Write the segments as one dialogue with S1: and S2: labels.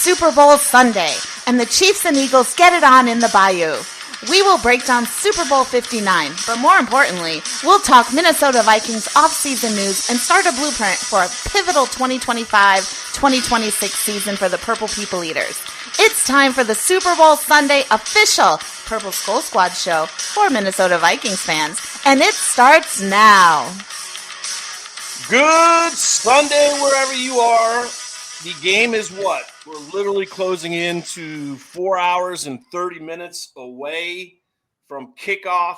S1: Super Bowl Sunday, and the Chiefs and Eagles get it on in the Bayou. We will break down Super Bowl 59, but more importantly, we'll talk Minnesota Vikings offseason news and start a blueprint for a pivotal 2025-2026 season for the Purple People Eaters. It's time for the Super Bowl Sunday official Purple SKOL Squad show for Minnesota Vikings fans, and it starts now.
S2: Good Sunday wherever you are. The game is what? We're literally closing into 4 hours and 30 minutes away from kickoff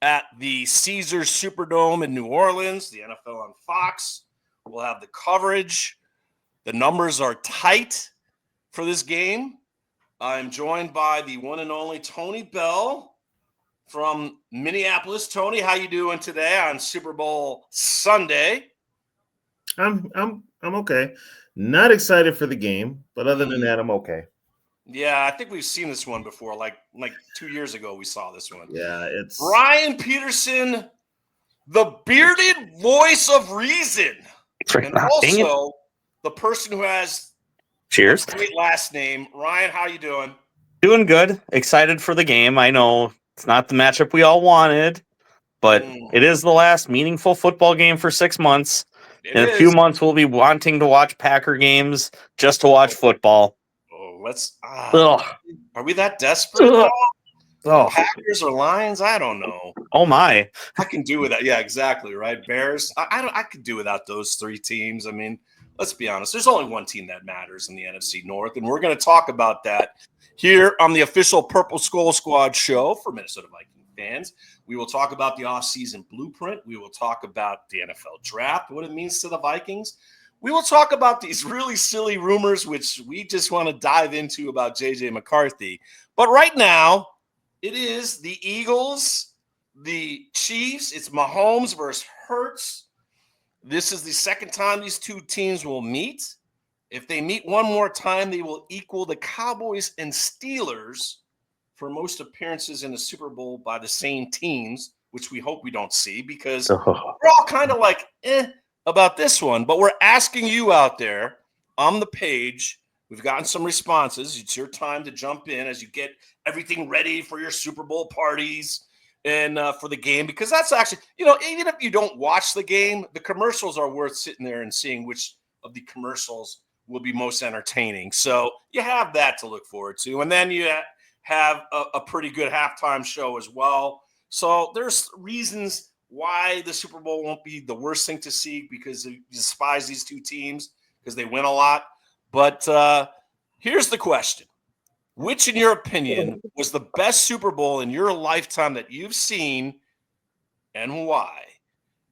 S2: at the Caesars Superdome in New Orleans, the NFL on Fox. We'll have the coverage. The numbers are tight for this game. I'm joined by the one and only Tony Bell from Minneapolis. Tony, how you doing today on Super Bowl Sunday?
S3: I'm okay. Not excited for the game, but other than that, I'm okay.
S2: Yeah, I think we've seen this one before. Like 2 years ago, we saw this one.
S3: Yeah, it's
S2: Ryan Peterson, the bearded voice of reason, and also the person who has
S4: cheers
S2: a great last name. Ryan, how you doing?
S4: Doing good. Excited for the game. I know it's not the matchup we all wanted, but it is the last meaningful football game for 6 months. In a few months, we'll be wanting to watch Packer games just to watch football.
S2: Oh, are we that desperate? Packers or Lions? I don't know.
S4: Oh my!
S2: I can do without. Yeah, exactly. Right. Bears. I could do without those three teams. I mean, let's be honest. There's only one team that matters in the NFC North, and we're going to talk about that here on the official Purple SKOL Squad show for Minnesota Vikings fans. We will talk about the offseason blueprint. We will talk about the NFL draft, what it means to the Vikings. We will talk about these really silly rumors, which we just want to dive into about J.J. McCarthy. But right now, it is the Eagles, the Chiefs. It's Mahomes versus Hurts. This is the second time these two teams will meet. If they meet one more time, they will equal the Cowboys and Steelers for most appearances in the Super Bowl by the same teams, which we hope we don't see because we're all kind of like, about this one. But we're asking you out there on the page. We've gotten some responses. It's your time to jump in as you get everything ready for your Super Bowl parties and for the game, because that's actually, even if you don't watch the game, the commercials are worth sitting there and seeing which of the commercials will be most entertaining. So you have that to look forward to. And then you have a pretty good halftime show as well. So there's reasons why the Super Bowl won't be the worst thing to see, because you despise these two teams because they win a lot. But here's the question. Which, in your opinion, was the best Super Bowl in your lifetime that you've seen, and why?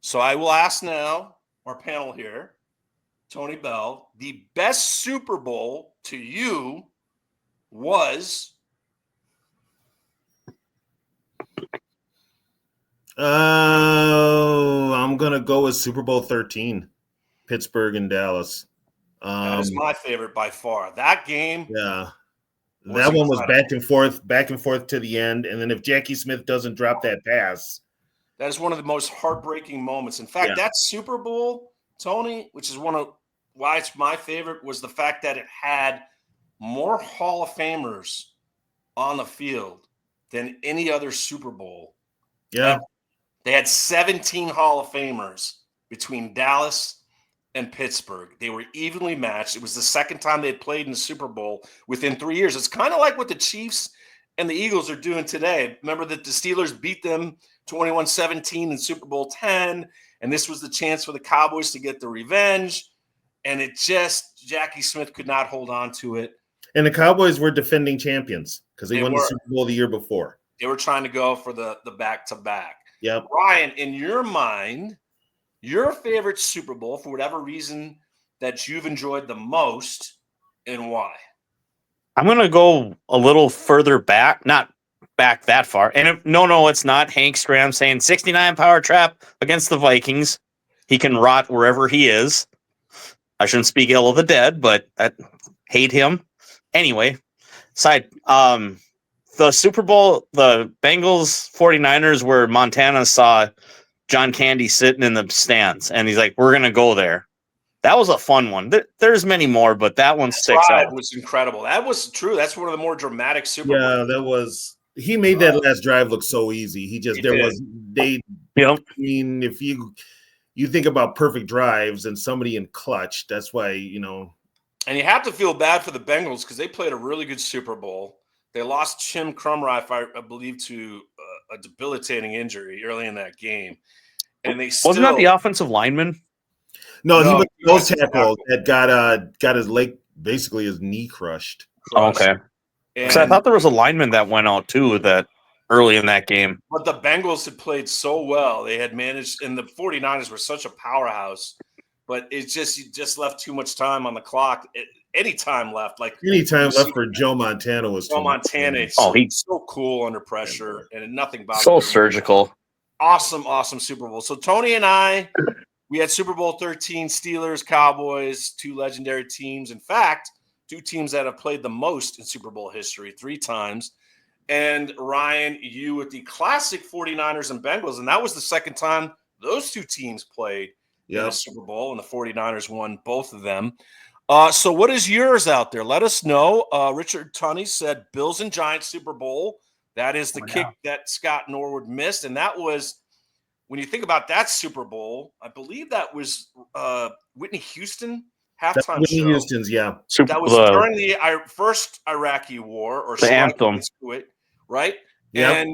S2: So I will ask now our panel here, Tony Bell, the best Super Bowl to you was...
S3: I'm gonna go with Super Bowl 13, Pittsburgh and Dallas.
S2: That is my favorite by far. That game,
S3: that one was back and forth to the end. And then if Jackie Smith doesn't drop that pass,
S2: that is one of the most heartbreaking moments. In fact, that Super Bowl, Tony, which is one of why it's my favorite, was the fact that it had more Hall of Famers on the field than any other Super Bowl.
S3: Yeah.
S2: They had 17 Hall of Famers between Dallas and Pittsburgh. They were evenly matched. It was the second time they had played in the Super Bowl within 3 years. It's kind of like what the Chiefs and the Eagles are doing today. Remember that the Steelers beat them 21-17 in Super Bowl 10, and this was the chance for the Cowboys to get the revenge, and Jackie Smith could not hold on to it.
S3: And the Cowboys were defending champions because they won the Super Bowl the year before.
S2: They were trying to go for the back-to-back.
S3: Yep.
S2: Ryan, in your mind, your favorite Super Bowl, for whatever reason that you've enjoyed the most, and why?
S4: I'm going to go a little further back, not back that far. And no, it's not Hank Stram saying 69 power trap against the Vikings. He can rot wherever he is. I shouldn't speak ill of the dead, but I hate him. Anyway, the Super Bowl, the Bengals 49ers, where Montana saw John Candy sitting in the stands, and he's like, we're going to go there. That was a fun one. There's many more, but that one sticks out.
S2: Was incredible. That was true. That's one of the more dramatic Super Bowls.
S3: Yeah, that was. He made that last drive look so easy. I mean, if you think about perfect drives and somebody in clutch, that's why,
S2: And you have to feel bad for the Bengals because they played a really good Super Bowl. They lost Jim Crumrife, I believe, to a debilitating injury early in that game. And they
S4: wasn't that the offensive lineman?
S3: No, he was the nose tackle that got his leg, basically his knee crushed.
S4: Okay. Because I thought there was a lineman that went out too that early in that game.
S2: But the Bengals had played so well. They had managed, and the 49ers were such a powerhouse. But you just left too much time on the clock. Any time left
S3: for Joe Montana was
S2: Joe Montana. He's so cool under pressure, and nothing bothers him.
S4: So surgical.
S2: Awesome Super Bowl. So Tony and I, we had Super Bowl 13, Steelers, Cowboys, two legendary teams. In fact, two teams that have played the most in Super Bowl history 3 times. And Ryan, you with the classic 49ers and Bengals, and that was the second time those two teams played in the Super Bowl, and the 49ers won both of them. So what is yours out there? Let us know. Richard Tunney said Bills and Giants Super Bowl. That is the kick that Scott Norwood missed. And that was, when you think about that Super Bowl, I believe that was Whitney Houston halftime
S3: Whitney
S2: show.
S3: Houston's,
S2: that was during the first Iraqi war, or
S4: the anthem,
S2: right? Yep.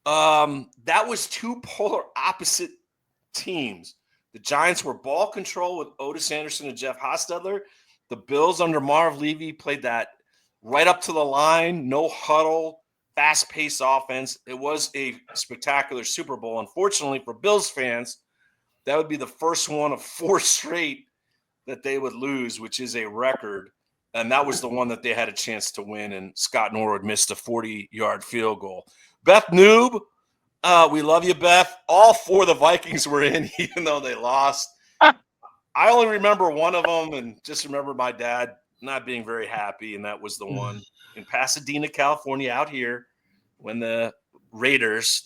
S2: And that was two polar opposite teams. The Giants were ball control with Otis Anderson and Jeff Hostetler. The Bills under Marv Levy played that right up to the line, no huddle, fast-paced offense. It was a spectacular Super Bowl. Unfortunately for Bills fans, that would be the first one of 4 straight that they would lose, which is a record. And that was the one that they had a chance to win, and Scott Norwood missed a 40-yard field goal. Beth Noob, we love you, Beth. All 4 of the Vikings were in, even though they lost. I only remember one of them, and just remember my dad not being very happy, and that was the one in Pasadena, California, out here, when the Raiders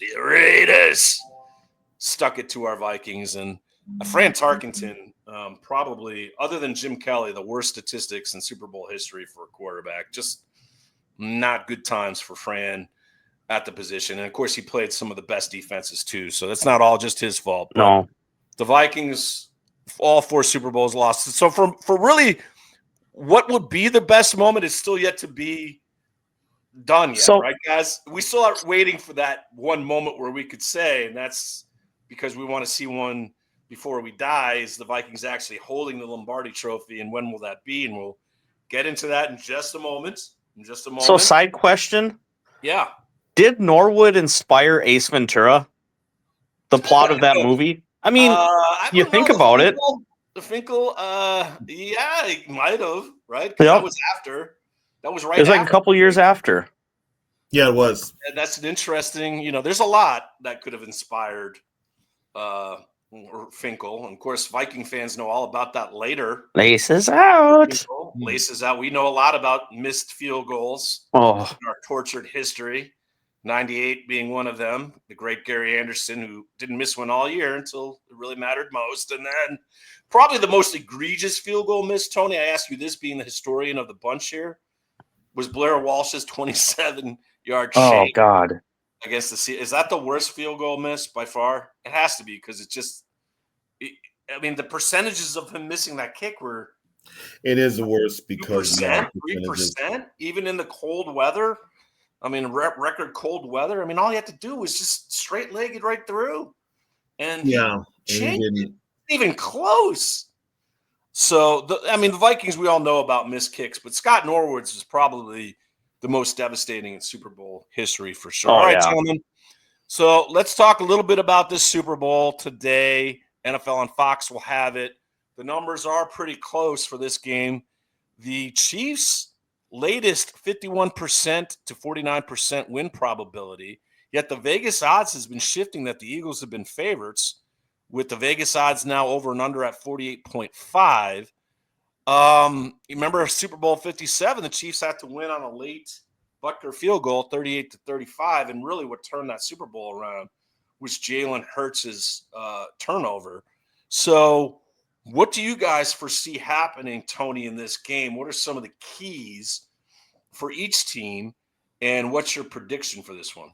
S2: stuck it to our Vikings. And Fran Tarkenton, probably, other than Jim Kelly, the worst statistics in Super Bowl history for a quarterback. Just not good times for Fran at the position. And, of course, he played some of the best defenses too, so that's not all just his fault. But
S4: no.
S2: The Vikings, all 4 Super Bowls lost. So for really what would be the best moment is still yet to be done yet, right, guys? We still are waiting for that one moment where we could say, and that's because we want to see one before we die, is the Vikings actually holding the Lombardi Trophy, and when will that be? And we'll get into that in just a moment.
S4: So, side question.
S2: Yeah.
S4: Did Norwood inspire Ace Ventura? The plot of that movie? I mean, you think about it.
S2: The Finkel, yeah, he might have, right?
S4: Yep.
S2: That was after. That was right. It was
S4: like a couple years after.
S3: Yeah, it was.
S2: And that's an interesting. There's a lot that could have inspired Finkel. And of course, Viking fans know all about that later.
S4: Laces out.
S2: Finkel, laces out. We know a lot about missed field goals in our tortured history. 98 being one of them, the great Gary Anderson, who didn't miss one all year until it really mattered most. And then probably the most egregious field goal miss, Tony, I ask you this, being the historian of the bunch here, was Blair Walsh's 27-yard shake.
S4: Oh, God.
S2: Against the Sea. Is that the worst field goal miss by far? It has to be, because it's just – the percentages of him missing that kick were –
S3: It is the worst because
S2: 3%, even in the cold weather. Record cold weather. All you have to do was just straight-legged right through. And didn't even close. So, the Vikings, we all know about missed kicks, but Scott Norwood's is probably the most devastating in Super Bowl history for sure. All right, gentlemen. So, let's talk a little bit about this Super Bowl today. NFL on Fox will have it. The numbers are pretty close for this game. The Chiefs' latest 51% to 49% win probability, yet the Vegas odds has been shifting that the Eagles have been favorites, with the Vegas odds now over and under at 48.5. You remember Super Bowl 57, the Chiefs had to win on a late Butker field goal, 38-35, and really what turned that Super Bowl around was Jalen Hurts' turnover. So What do you guys foresee happening, Tony, in this game? What are some of the keys for each team, and what's your prediction for this one?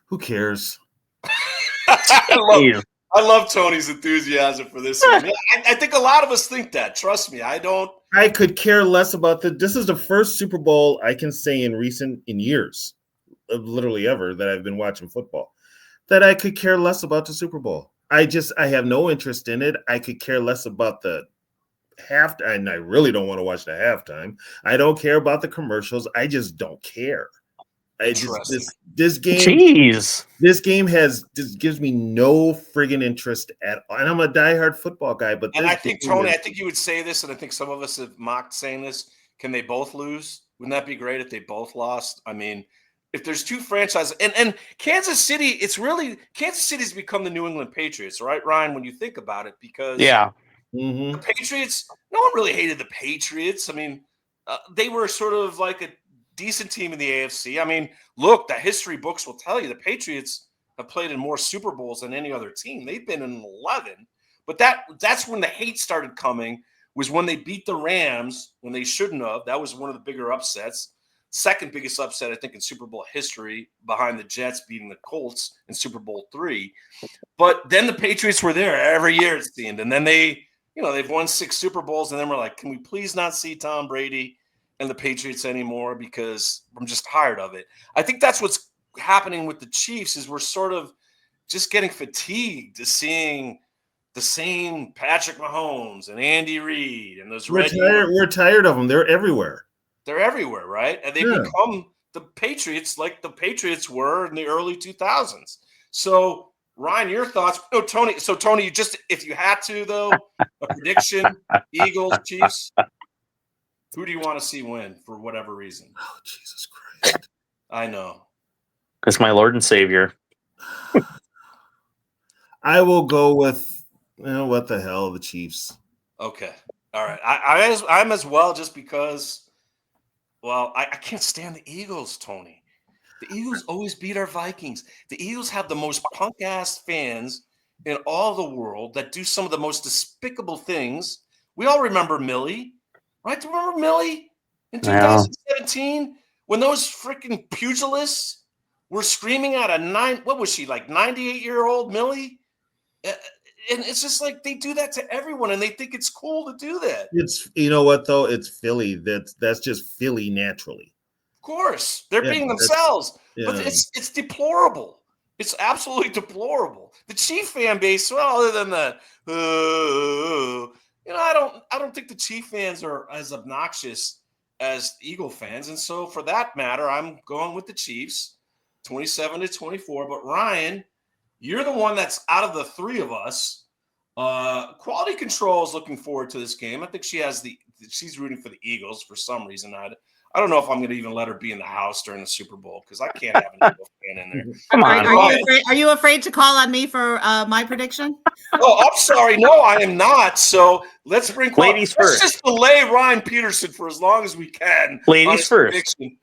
S3: Who cares?
S2: I love Tony's enthusiasm for this one. I think a lot of us think that. Trust me, I don't.
S3: I could care less about this is the first Super Bowl I can say in years, literally ever, that I've been watching football, that I could care less about the Super Bowl. I have no interest in it. I could care less about the halftime, and I really don't want to watch the halftime. I don't care about the commercials. I just don't care. This game.
S4: Jeez.
S3: This game gives me no friggin' interest at all. And I'm a diehard football guy, but
S2: I think Tony, I think you would say this, and I think some of us have mocked saying this. Can they both lose? Wouldn't that be great if they both lost? I mean, if there's two franchises, and Kansas City, Kansas City's become the New England Patriots, right, Ryan? When you think about it, because the Patriots, no one really hated the Patriots. I mean, they were sort of like a decent team in the AFC. I mean, look, the history books will tell you the Patriots have played in more Super Bowls than any other team. They've been in 11, but that's when the hate started coming, was when they beat the Rams when they shouldn't have. That was one of the bigger upsets. Second biggest upset, I think, in Super Bowl history, behind the Jets beating the Colts in Super Bowl III. But then the Patriots were there every year, it seemed. And then they've won 6 Super Bowls, and then we're like, can we please not see Tom Brady and the Patriots anymore, because I'm just tired of it. I think that's what's happening with the Chiefs, is we're sort of just getting fatigued to seeing the same Patrick Mahomes and Andy Reid and those
S3: we're tired of them. They're everywhere.
S2: They're everywhere, right? And they become the Patriots like the Patriots were in the early 2000s. So, Ryan, your thoughts? No, Tony. So, Tony, if you had to, though, a prediction: Eagles, Chiefs. Who do you want to see win for whatever reason?
S3: Oh, Jesus Christ!
S2: I know.
S4: It's my Lord and Savior.
S3: I will go with what the hell, the Chiefs.
S2: Okay, all right. I'm as well, just because. Well, I can't stand the Eagles, Tony. The Eagles always beat our Vikings. The Eagles have the most punk-ass fans in all the world that do some of the most despicable things. We all remember Millie, right? Do you remember Millie in 2017 when those freaking pugilists were screaming at a 98-year-old Millie? And it's just like they do that to everyone, and they think it's cool to do that.
S3: It's, you know what, though? It's Philly. That's just Philly naturally.
S2: Of course. They're being themselves. But it's deplorable. It's absolutely deplorable. The Chief fan base, well, other than I don't think the Chief fans are as obnoxious as Eagle fans. And so for that matter, I'm going with the Chiefs, 27-24. But Ryan, you're the one that's out of the three of us. Quality Control is looking forward to this game. I think she's rooting for the Eagles for some reason. I don't know if I'm going to even let her be in the house during the Super Bowl, because I can't have an Eagle fan in there.
S4: Come on.
S1: Are you afraid to call on me for my prediction?
S2: Oh, I'm sorry. No, I am not. So let's bring
S4: ladies first.
S2: Let's just delay Ryan Peterson for as long as we can.
S4: Ladies first.
S2: Prediction.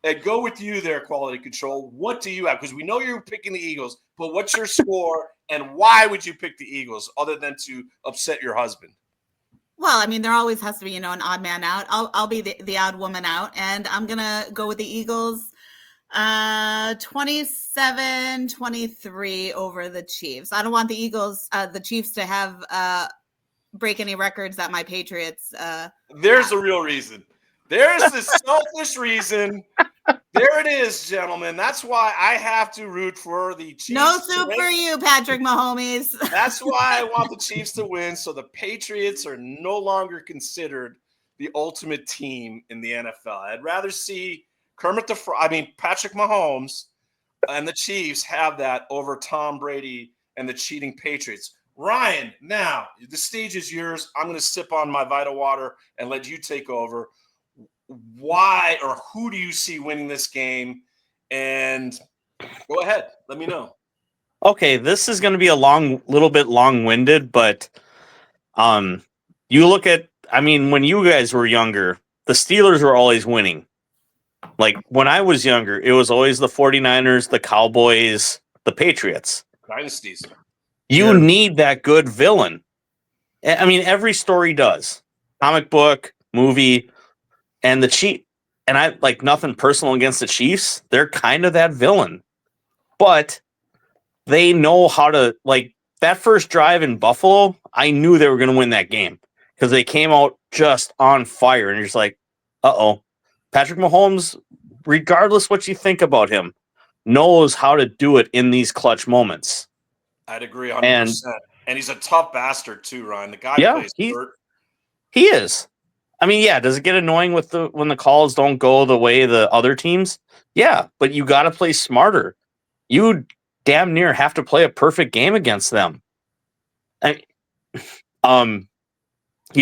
S2: And go with you there, Quality Control. What do you have? Because we know you're picking the Eagles, but what's your score, and why would you pick the Eagles other than to upset your husband?
S1: Well, I mean, there always has to be, an odd man out. I'll be the odd woman out, and I'm going to go with the Eagles 27-23 over the Chiefs. I don't want the Chiefs to have break any records that my Patriots
S2: There's a real reason. There's this selfish reason. There it is, gentlemen. That's why I have to root for the Chiefs.
S1: No soup for you, Patrick Mahomes.
S2: That's why I want the Chiefs to win, so the Patriots are no longer considered the ultimate team in the NFL. I'd rather see Patrick Mahomes and the Chiefs have that over Tom Brady and the cheating Patriots. Ryan, now the stage is yours. I'm going to sip on my Vita water and let you take over. Why or who do you see winning this game? And go ahead, let me know.
S4: Okay, this is going to be a little bit long-winded, but you look at, when you guys were younger, the Steelers were always winning. Like when I was younger, it was always the 49ers, the Cowboys, the Patriots.
S2: Dynasties.
S4: You need that good villain. I mean, every story does. Comic book, movie, and the Chief. And I like nothing personal against the Chiefs. They're kind of that villain, but they know how to like that first drive in Buffalo. I knew they were going to win that game because they came out just on fire, and you're just like, Patrick Mahomes, regardless what you think about him, knows how to do it in these clutch moments.
S2: I'd agree 100%. And he's a tough bastard too, Ryan. The guy plays hurt.
S4: He is. I mean, yeah, does it get annoying when the calls don't go the way the other teams? Yeah, but you got to play smarter. You damn near have to play a perfect game against them. You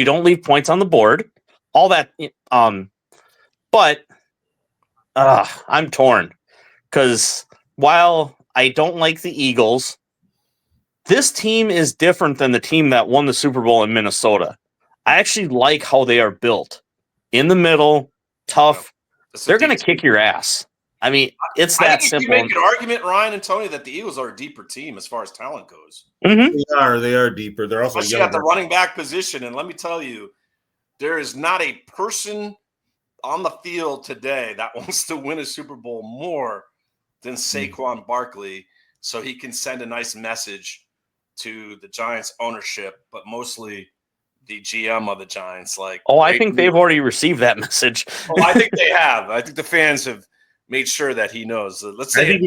S4: don't leave points on the board. All that but I'm torn cuz while I don't like the Eagles, this team is different than the team that won the Super Bowl in Minnesota. I actually like how they are built. In the middle, tough. They're going to kick your ass. I mean, it's that simple.
S2: You make an argument, Ryan and Tony, that the Eagles are a deeper team as far as talent goes.
S4: Mm-hmm.
S3: They are deeper. They're also
S2: especially at the running back position. And let me tell you, there is not a person on the field today that wants to win a Super Bowl more than Saquon Barkley, so he can send a nice message to the Giants ownership, but mostly the GM of the Giants. Like,
S4: I think they've already received that message.
S2: I think they have. I think the fans have made sure that he knows. Let's say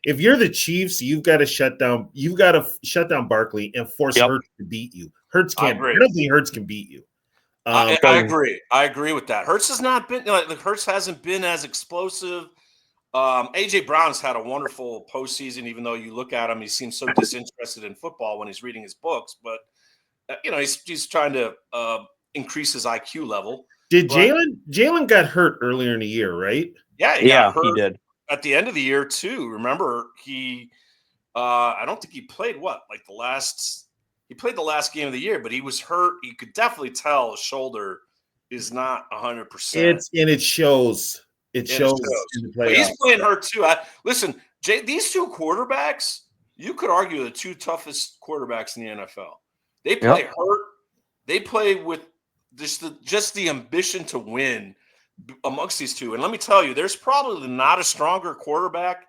S3: if you're the Chiefs, you've got to shut down. You've got to shut down Barkley and force Hurts to beat you. Hurts can't. I don't think Hurts can beat you.
S2: I agree. I agree with that. Hurts has not been Hurts hasn't been as explosive. AJ Brown's had a wonderful postseason, even though you look at him, he seems so disinterested in football when he's reading his books. But he's trying to increase his IQ level.
S3: Did Jalen got hurt earlier in the year, right?
S2: Yeah,
S4: he did
S2: at the end of the year too. Remember, he I don't think he played he played the last game of the year, but he was hurt. You could definitely tell his shoulder is not 100%.
S3: It shows. It shows.
S2: But he's playing hurt too. Listen, Jay, these two quarterbacks, you could argue the two toughest quarterbacks in the NFL. They play hurt. They play with just the ambition to win amongst these two. And let me tell you, there's probably not a stronger quarterback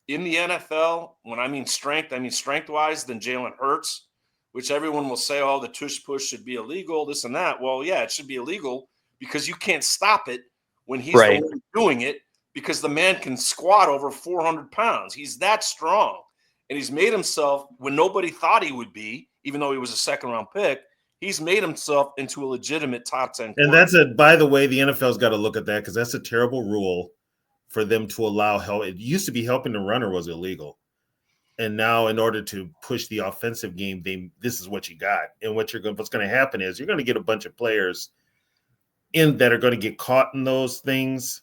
S2: in the NFL. When I mean strength-wise than Jalen Hurts, which everyone will say, the tush push should be illegal, this and that. Well, yeah, it should be illegal because you can't stop it when he's the one doing it, because the man can squat over 400 pounds. He's that strong. And he's made himself, when nobody thought he would be, even though he was a second-round pick, he's made himself into a legitimate top 10
S3: And by the way, the NFL's got to look at that because that's a terrible rule for them to allow help. It used to be helping the runner was illegal. And now in order to push the offensive game, this is what you got. And what's going to happen is you're going to get a bunch of players in that are going to get caught in those things,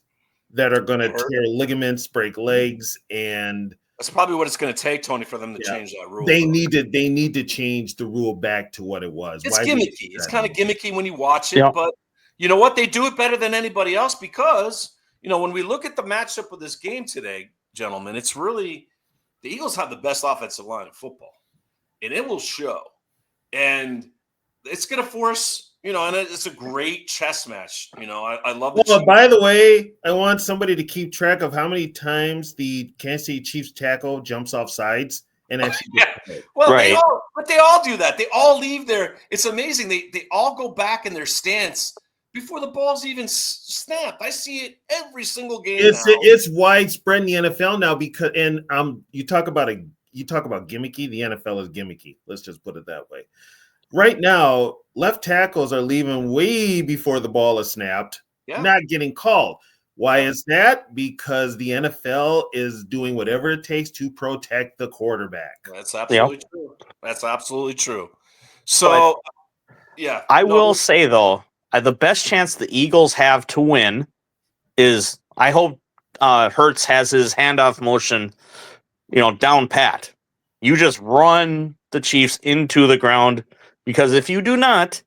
S3: that are going to tear ligaments, break legs, and
S2: that's probably what it's going to take, Tony, for them to change that rule.
S3: They need to change the rule back to what it was.
S2: It's gimmicky. It's kind of gimmicky when you watch it, but you know what? They do it better than anybody else because, when we look at the matchup of this game today, gentlemen, it's really the Eagles have the best offensive line in football, and it will show. And it's going to force, and it's a great chess match. I love it.
S3: Well, by the way, I want somebody to keep track of how many times the Kansas City Chiefs tackle jumps off sides and actually
S2: Well, they all do that. They all leave there. It's amazing. They all go back in their stance before the ball's even snapped. I see it every single game.
S3: It's widespread in the NFL now because you talk about gimmicky. The NFL is gimmicky. Let's just put it that way. Right now, left tackles are leaving way before the ball is snapped, not getting called. Why is that? Because the NFL is doing whatever it takes to protect the quarterback.
S2: That's absolutely true. That's absolutely true. So,
S4: I will say, though, the best chance the Eagles have to win is I hope Hurts has his handoff motion, down pat. You just run the Chiefs into the ground. Because if you do not,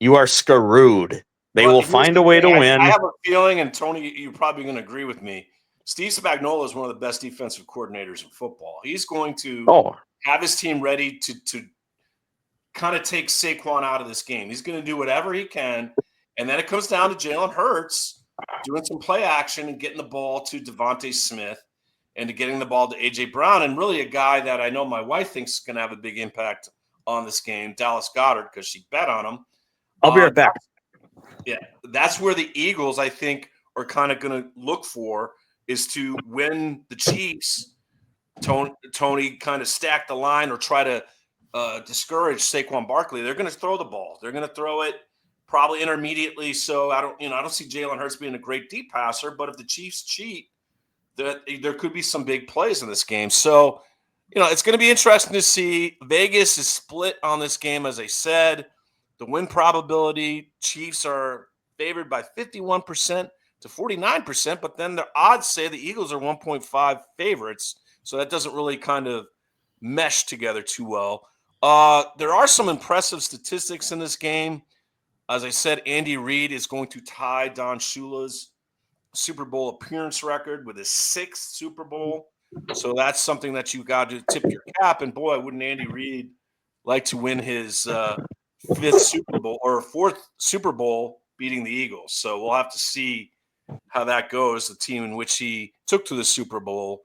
S4: you are screwed. They will find a way to win.
S2: I have a feeling, and Tony, you're probably going to agree with me. Steve Spagnuolo is one of the best defensive coordinators in football. He's going to have his team ready to kind of take Saquon out of this game. He's going to do whatever he can. And then it comes down to Jalen Hurts doing some play action and getting the ball to Devontae Smith and to getting the ball to A.J. Brown. And really a guy that I know my wife thinks is going to have a big impact on this game, Dallas Goedert, because she bet on him.
S4: I'll be right back.
S2: Yeah, that's where the Eagles, I think, are kind of going to look for is to win the Chiefs. Tony kind of stack the line or try to discourage Saquon Barkley. They're going to throw the ball. They're going to throw it probably intermediately. So I don't see Jalen Hurts being a great deep passer. But if the Chiefs cheat, there could be some big plays in this game. So it's going to be interesting to see. Vegas is split on this game, as I said. The win probability, Chiefs are favored by 51% to 49%, but then the odds say the Eagles are 1.5 favorites. So that doesn't really kind of mesh together too well. There are some impressive statistics in this game. As I said, Andy Reid is going to tie Don Shula's Super Bowl appearance record with his 6th Super Bowl. So that's something that you got to tip your cap. And boy, wouldn't Andy Reid like to win his 5th Super Bowl or 4th Super Bowl beating the Eagles. So we'll have to see how that goes, the team in which he took to the Super Bowl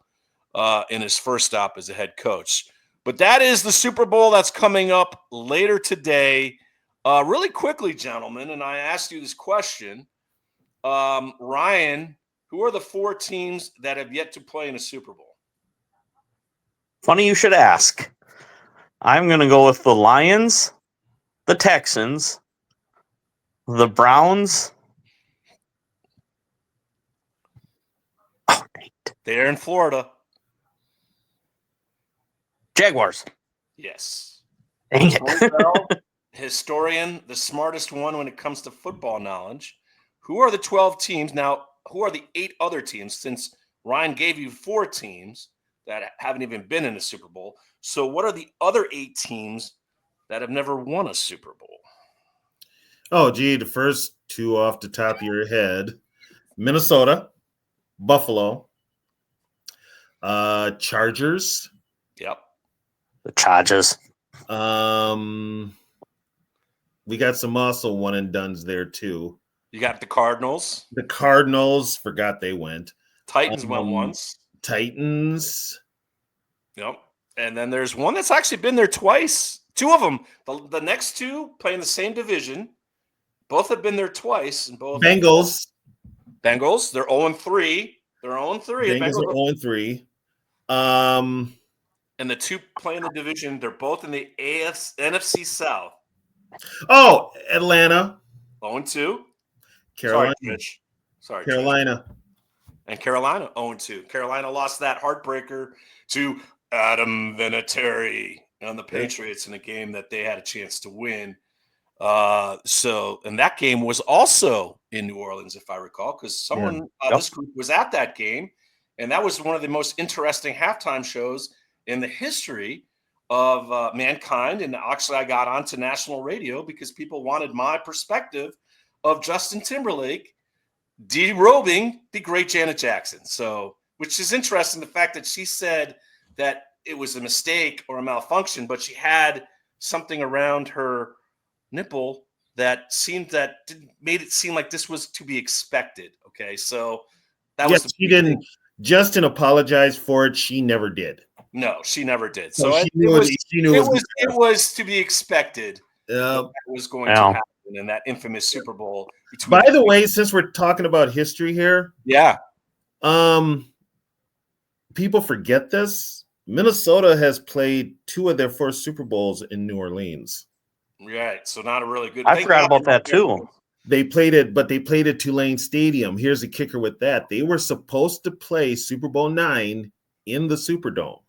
S2: in his first stop as a head coach. But that is the Super Bowl that's coming up later today. Really quickly, gentlemen, and I asked you this question. Ryan, who are the 4 teams that have yet to play in a Super Bowl?
S4: Funny you should ask. I'm going to go with the Lions, the Texans, the Browns. Oh, dang it.
S2: They're in Florida.
S4: Jaguars.
S2: Yes.
S4: Dang it.
S2: Historian, the smartest one when it comes to football knowledge. Who are the 12 teams? Now, who are the 8 other teams? Since Ryan gave you 4 teams that haven't even been in a Super Bowl. So what are the other 8 teams that have never won a Super Bowl?
S3: Oh, gee, the first 2 off the top of your head. Minnesota, Buffalo, Chargers.
S2: Yep.
S4: The Chargers.
S3: We got some also one and dones there too.
S2: You got the Cardinals.
S3: The Cardinals, forgot they went.
S2: Titans went once.
S3: Titans.
S2: Yep. And then there's one that's actually been there twice. 2 of them. The next 2 play in the same division. Both have been there twice. And both
S3: Bengals.
S2: Bengals. They're 0-3. They're 0-3.
S3: Bengals are 0-3.
S2: And the 2 play in the division. They're both in the NFC South.
S3: Oh, Atlanta.
S2: 0-2.
S3: Carolina.
S2: Sorry,
S3: Carolina.
S2: And Carolina 0-2. Carolina lost that heartbreaker to Adam Vinatieri on the Patriots in a game that they had a chance to win. And that game was also in New Orleans, if I recall, because someone this group was at that game, and that was one of the most interesting halftime shows in the history of mankind. And actually, I got onto national radio because people wanted my perspective of Justin Timberlake derobing the great Janet Jackson. So, which is interesting, the fact that she said that it was a mistake or a malfunction, but she had something around her nipple that made it seem like this was to be expected. Okay, so that was
S3: she didn't. Justin apologized for it. She never did.
S2: No, she never did.
S3: So
S2: it was to be expected. That was going to happen in that infamous Super Bowl.
S3: By the way, since we're talking about history here, people forget this. Minnesota has played 2 of their 4 Super Bowls in New Orleans.
S2: Right, so not a really good.
S4: I forgot about that too.
S3: They played it, but they played at Tulane Stadium. Here's the kicker with that: they were supposed to play Super Bowl 9 in the Superdome,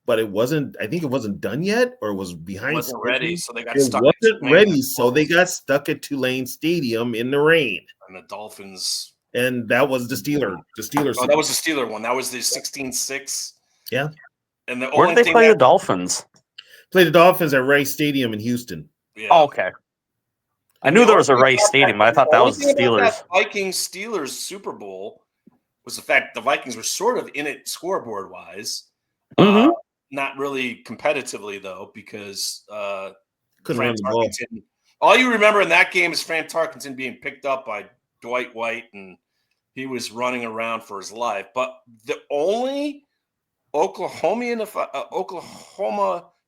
S3: but it wasn't. I think it wasn't done yet, or it was behind.
S2: It wasn't ready, so they got
S3: it
S2: stuck.
S3: It wasn't ready, so they got stuck at Tulane Stadium in the rain.
S2: And the Dolphins.
S3: And that was the Steelers.
S2: Oh, that was the Steeler one. That was the 16-6.
S3: Yeah.
S2: And
S4: where did they play the Dolphins?
S3: Play the Dolphins at Rice Stadium in Houston.
S2: Yeah.
S4: Oh, okay. I knew there was a Rice Stadium, but I thought that was the Steelers.
S2: Vikings-Steelers Super Bowl was the fact the Vikings were sort of in it scoreboard-wise.
S4: Mm-hmm.
S2: not really competitively though, because
S3: Couldn't
S2: Fran
S3: run the ball.
S2: Tarkenton. All you remember in that game is Fran Tarkenton being picked up by Dwight White, and he was running around for his life. But the only Oklahoma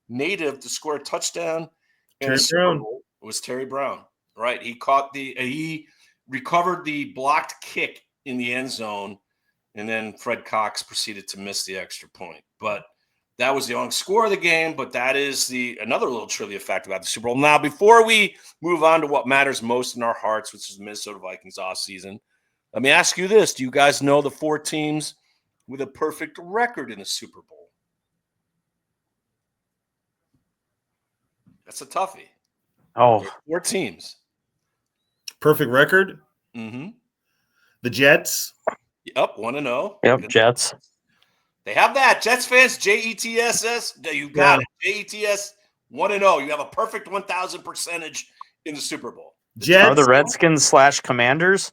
S2: native to score a touchdown in the Super Bowl was Terry Brown. Right? He recovered the blocked kick in the end zone, and then Fred Cox proceeded to miss the extra point. But that was the only score of the game, but that is another little trivia fact about the Super Bowl. Now, before we move on to what matters most in our hearts, which is the Minnesota Vikings offseason, let me ask you this. Do you guys know the 4 teams with a perfect record in the Super Bowl? That's a toughie.
S4: Oh,
S2: 4 teams.
S3: Perfect record.
S2: Mm-hmm.
S3: The Jets.
S2: Yep, 1-0.
S4: yep, Jets.
S2: They have that. Jets fans, JETSS. You got it. JETS 1-0. You have a perfect 1,000 percentage in the Super Bowl.
S3: Jets.
S4: Are the Redskins / Commanders?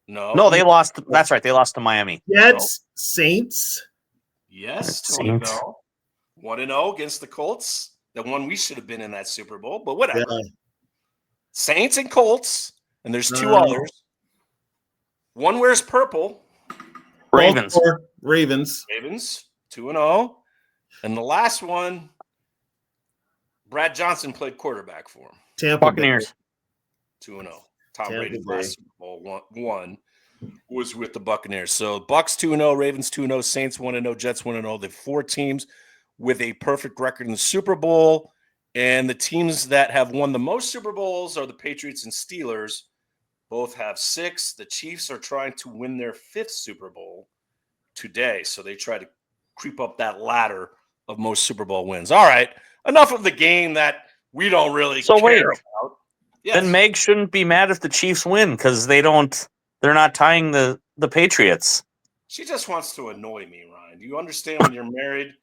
S2: No,
S4: they lost. That's right. They lost to Miami.
S3: Jets. Saints.
S2: Yes, Tony Bell. 1-0 against the Colts. The one we should have been in that Super Bowl, but whatever.
S3: Yeah.
S2: Saints and Colts, and there's 2 others. One wears purple.
S4: Ravens.
S3: Ravens.
S2: 2-0. And the last one, Brad Johnson played quarterback for him.
S3: Tampa
S4: Buccaneers.
S2: 2-0. Tom Brady's last Super Bowl one was with the Buccaneers. So Bucks 2-0, Ravens 2-0, Saints 1-0, Jets 1-0. The 4 teams with a perfect record in the Super Bowl. And the teams that have won the most Super Bowls are the Patriots and Steelers. Both have 6. The Chiefs are trying to win their 5th Super Bowl today. So they try to creep up that ladder of most Super Bowl wins. All right. Enough of the game that we don't really care about. Yes.
S4: Then Meg shouldn't be mad if the Chiefs win because they're not tying the Patriots.
S2: She just wants to annoy me, Ryan. Do you understand when you're married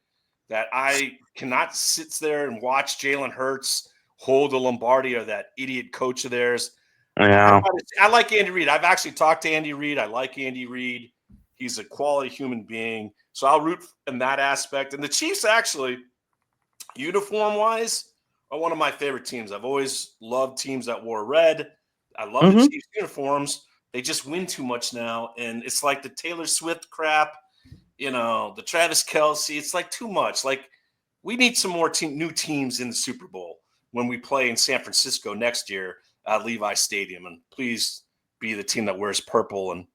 S2: that I cannot sit there and watch Jalen Hurts hold the Lombardi or that idiot coach of theirs?
S4: Yeah.
S2: I like Andy Reid. I've actually talked to Andy Reid. I like Andy Reid. He's a quality human being. So I'll root in that aspect. And the Chiefs actually, uniform-wise, are one of my favorite teams. I've always loved teams that wore red. I love the Chiefs uniforms. They just win too much now. And it's like the Taylor Swift crap, the Travis Kelce. It's like too much. Like we need some more new teams in the Super Bowl when we play in San Francisco next year at Levi Stadium. And please be the team that wears purple and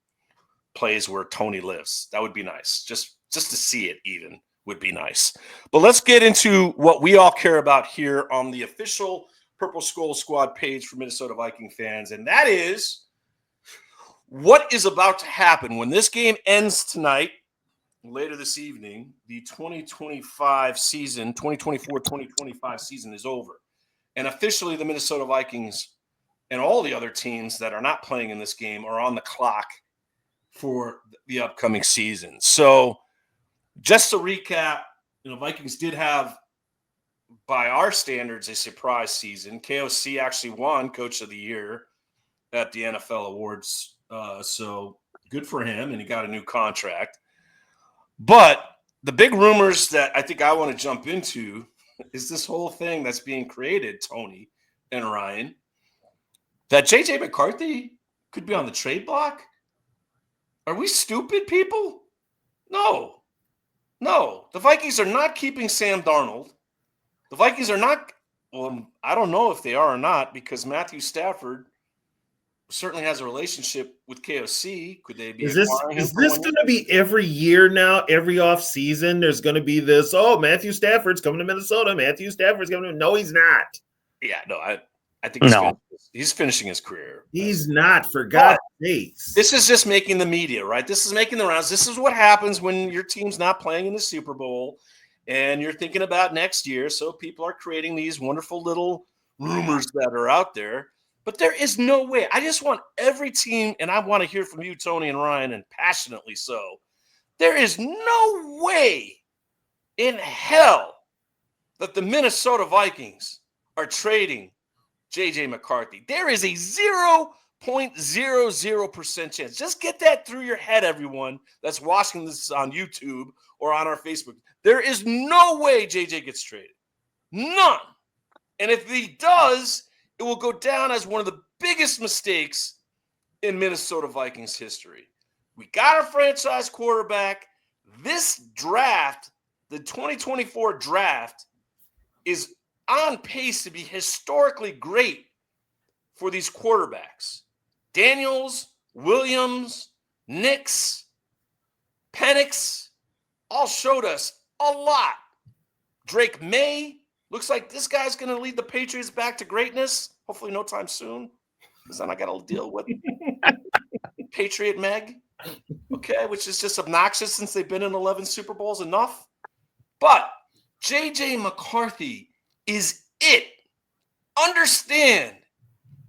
S2: plays where Tony lives. That would be nice. Just to see it even would be nice. But let's get into what we all care about here on the official Purple Skull Squad page for Minnesota Viking fans. And that is what is about to happen when this game ends tonight, later this evening. The 2024-2025 season is over. And officially the Minnesota Vikings and all the other teams that are not playing in this game are on the clock for the upcoming season. So just to recap, Vikings did have, by our standards, a surprise season. KOC actually won Coach of the Year at the NFL Awards. So good for him, and he got a new contract. But the big rumors that I think I want to jump into is this whole thing that's being created, Tony and Ryan, that J.J. McCarthy could be on the trade block. Are we stupid people? No. The Vikings are not keeping Sam Darnold. The Vikings are not – well, I don't know if they are or not because Matthew Stafford certainly has a relationship with KOC. Could they be acquiring him? Is this
S3: going to be every year now, every offseason? There's going to be this, Matthew Stafford's coming to Minnesota. Matthew Stafford's coming to – no, he's not.
S2: Yeah, no, I think he's finishing his career.
S3: He's not, for God's sakes.
S2: This is just making the media, right? This is making the rounds. This is what happens when your team's not playing in the Super Bowl and you're thinking about next year. So people are creating these wonderful little rumors that are out there. But there is no way. I just want every team, and I want to hear from you, Tony and Ryan, and passionately so. There is no way in hell that the Minnesota Vikings are trading J.J. McCarthy. There is a 0% 0.00% chance. Just get that through your head, everyone that's watching this on YouTube or on our Facebook. There is no way JJ gets traded. None. And if he does, it will go down as one of the biggest mistakes in Minnesota Vikings history. We got a franchise quarterback. This draft, the 2024 draft, is on pace to be historically great for these quarterbacks. Daniels, Williams, Nix, Penix all showed us a lot. Drake May looks like this guy's going to lead the Patriots back to greatness. Hopefully no time soon, because then I got to deal with Patriot Meg, okay, which is just obnoxious since they've been in 11 Super Bowls enough. But J.J. McCarthy is it. Understand,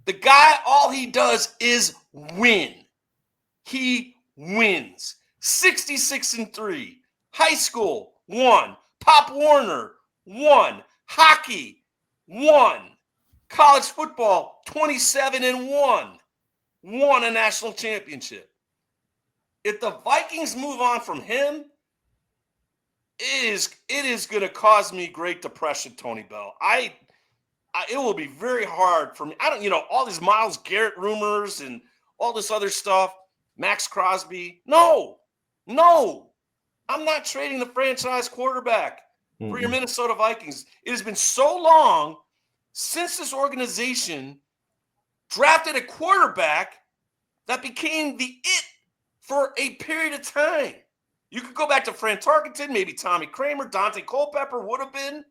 S2: the guy, all he does is win. He wins. 66-3. High school, 1. Pop Warner, 1. Hockey, 1. College football, 27-1. Won a national championship. If the Vikings move on from him, it is going to cause me great depression, Tony Bell. It will be very hard for me. All these Myles Garrett rumors and all this other stuff, Max Crosby. No, I'm not trading the franchise quarterback for your Minnesota Vikings. It has been so long since this organization drafted a quarterback that became the it for a period of time. You could go back to Fran Tarkenton, maybe Tommy Kramer, Dante Culpepper would have been.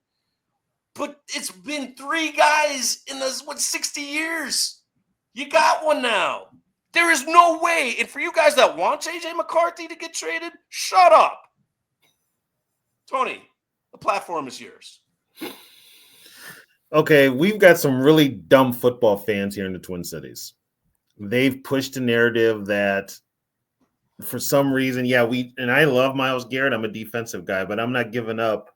S2: But it's been 3 guys in 60 years. You got one now. There is no way. And for you guys that want J.J. McCarthy to get traded, shut up. Tony, the platform is yours.
S3: Okay, we've got some really dumb football fans here in the Twin Cities. They've pushed a narrative that for some reason, and I love Myles Garrett. I'm a defensive guy, but I'm not giving up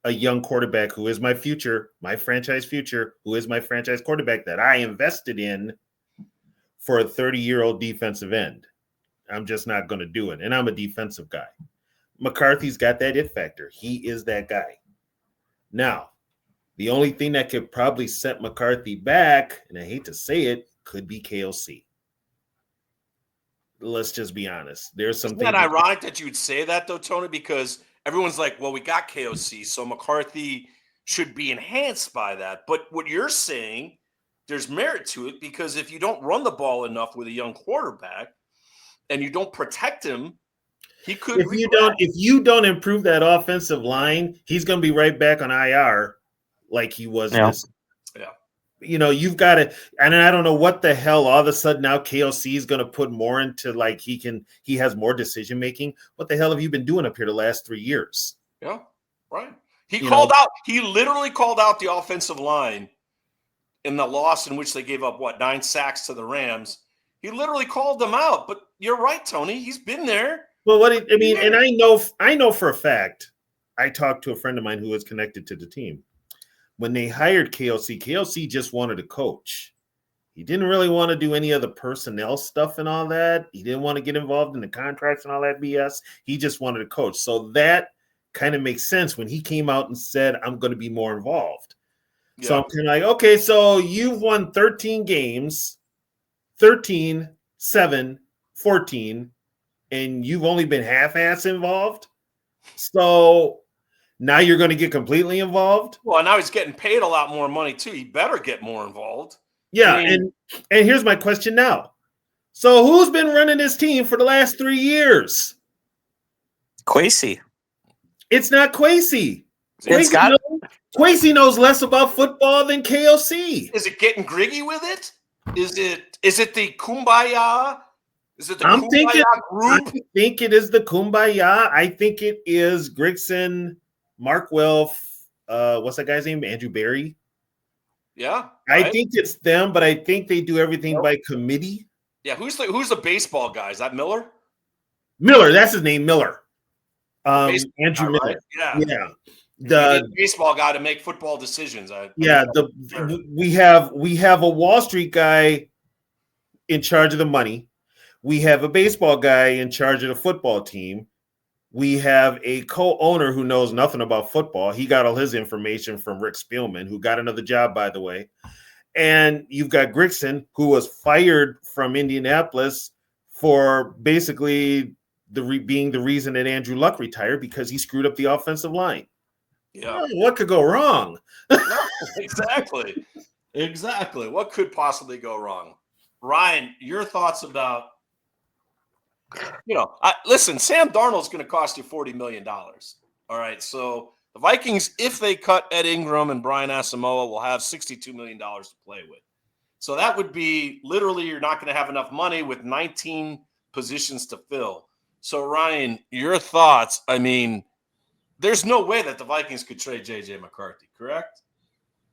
S3: a young quarterback who is my future, my franchise future, who is my franchise quarterback that I invested in for a 30-year-old defensive end. I'm just not going to do it. And I'm a defensive guy. McCarthy's got that it factor. He is that guy. Now, the only thing that could probably set McCarthy back, and I hate to say it, could be KOC. Let's just be honest. There's something.
S2: Isn't that ironic that you would say that, though, Tony? Because everyone's like, well, we got KOC, so McCarthy should be enhanced by that. But what you're saying, there's merit to it, because if you don't run the ball enough with a young quarterback and you don't protect him, he could.
S3: If you don't improve that offensive line, he's going to be right back on IR like he was this.
S2: Yeah.
S3: You've got to, and I don't know what the hell all of a sudden now KOC is going to put more into, like, he has more decision making. What the hell have you been doing up here the last 3 years?
S2: Yeah, right. He literally called out the offensive line in the loss in which they gave up 9 sacks to the Rams. He literally called them out. But you're right, Tony. He's been there.
S3: Well, and I know for a fact, I talked to a friend of mine who was connected to the team. When they hired KOC just wanted to coach. He didn't really want to do any of the personnel stuff and all that. He didn't want to get involved in the contracts and all that BS. He just wanted to coach. So that kind of makes sense when he came out and said, I'm going to be more involved. Yeah. So I'm kind of like, okay, so you've won 13 games, 13, 7, 14, and you've only been half-ass involved. So now you're going to get completely involved?
S2: Well, now he's getting paid a lot more money, too. He better get more involved.
S3: Yeah, and here's my question now. So who's been running this team for the last 3 years?
S4: Kwesi.
S3: It's not Kwesi.
S2: Kwesi
S3: knows less about football than KOC.
S2: Is it getting griggy with it? Is it the Kumbaya? Is it the Kumbaya group?
S3: I think it is the Kumbaya. I think it is Grigson, Mark Wilf, what's that guy's name? Andrew Berry.
S2: Yeah.
S3: Right? I think it's them, but I think they do everything by committee.
S2: Yeah, who's the baseball guy? Is that Miller?
S3: Miller, that's his name, Miller. Andrew Miller.
S2: Right?
S3: Yeah.
S2: The baseball guy to make football decisions.
S3: We have a Wall Street guy in charge of the money. We have a baseball guy in charge of the football team. We have a co-owner who knows nothing about football. He got all his information from Rick Spielman, who got another job, by the way. And you've got Grigson, who was fired from Indianapolis for basically being the reason that Andrew Luck retired because he screwed up the offensive line.
S2: Yeah.
S3: What could go wrong?
S2: No, exactly. Exactly. What could possibly go wrong? Ryan, your thoughts about, listen, Sam Darnold's going to cost you $40 million. All right. So the Vikings, if they cut Ed Ingram and Brian Asamoah, will have $62 million to play with. So that would be literally you're not going to have enough money with 19 positions to fill. So, Ryan, your thoughts, I mean, there's no way that the Vikings could trade J.J. McCarthy, correct?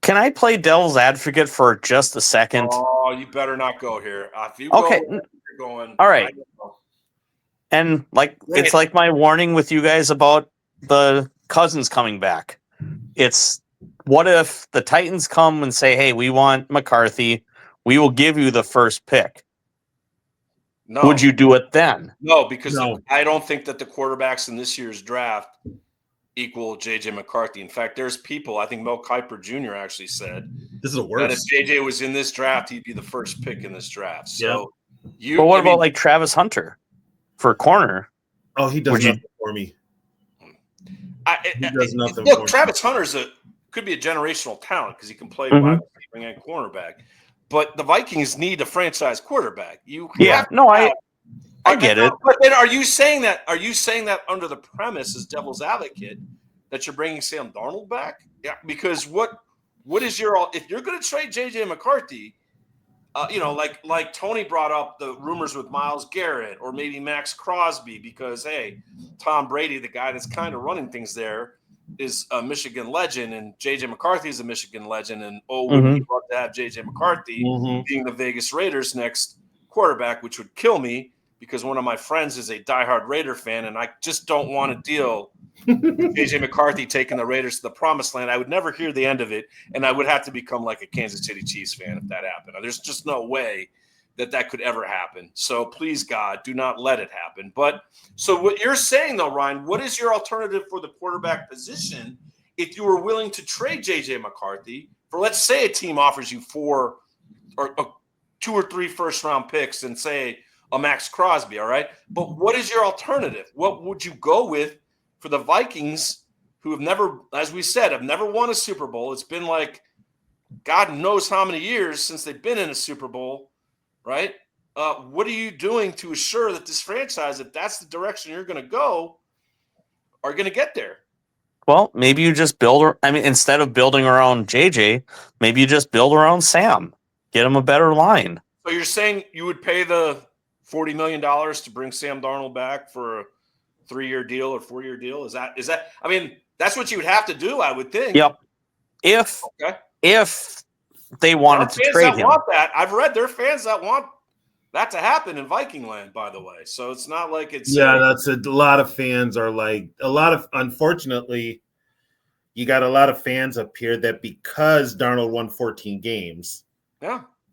S4: Can I play devil's advocate for just a second?
S2: Oh, you better not go here. If you
S4: Okay.
S2: go, you're going.
S4: All right. And it's like my warning with you guys about the Cousins coming back. It's what if the Titans come and say, hey, we want McCarthy. We will give you the first pick.
S2: No.
S4: Would you do it then?
S2: No, because I don't think that the quarterbacks in this year's draft equal J.J. McCarthy. In fact, there's people, I think Mel Kiper Jr. actually said
S3: This is the
S2: that
S3: worst.
S2: if J.J. was in this draft, he'd be the first pick in this draft. So
S4: But what about like Travis Hunter for corner?
S3: Oh, he does nothing for me. He does nothing
S2: look,
S3: for
S2: Travis Hunter's could be a generational talent because he can play wide receiver and cornerback. But the Vikings need a franchise quarterback.
S4: I get it.
S2: But then are you saying that under the premise as devil's advocate that you're bringing Sam Darnold back? Yeah, because what is if you're going to trade J.J. McCarthy, like Tony brought up the rumors with Myles Garrett or maybe Max Crosby because, hey, Tom Brady, the guy that's kind of running things there, is a Michigan legend, and J.J. McCarthy is a Michigan legend, and would we love to have J.J. McCarthy being the Vegas Raiders' next quarterback, which would kill me because one of my friends is a diehard Raider fan, and I just don't want to deal with J.J. McCarthy taking the Raiders to the promised land. I would never hear the end of it, and I would have to become like a Kansas City Chiefs fan if that happened. There's just no way that could ever happen. So please, God, do not let it happen. But so what you're saying, though, Ryan, what is your alternative for the quarterback position if you were willing to trade J.J. McCarthy for, let's say, a team offers you 2 or 3 first-round picks and, say, a Max Crosby, all right? But what is your alternative? What would you go with for the Vikings, who have never, as we said, have never won a Super Bowl? It's been like God knows how many years since they've been in a Super Bowl, right? What are you doing to assure that this franchise, if that's the direction you're going to go, are going to get there?
S4: Well, maybe you just instead of building around JJ, maybe you just build around Sam. Get him a better line.
S2: So you're saying you would pay the $40 million to bring Sam Darnold back for a 3-year deal or 4-year deal? Is that? I mean, that's what you would have to do, I would think.
S4: Yep. If they wanted to trade him.
S2: Want that. I've read there are fans that want that to happen in Viking land, by the way. So it's not like it's
S3: that's a lot of fans are like unfortunately, you got a lot of fans up here that because Darnold won 14 games,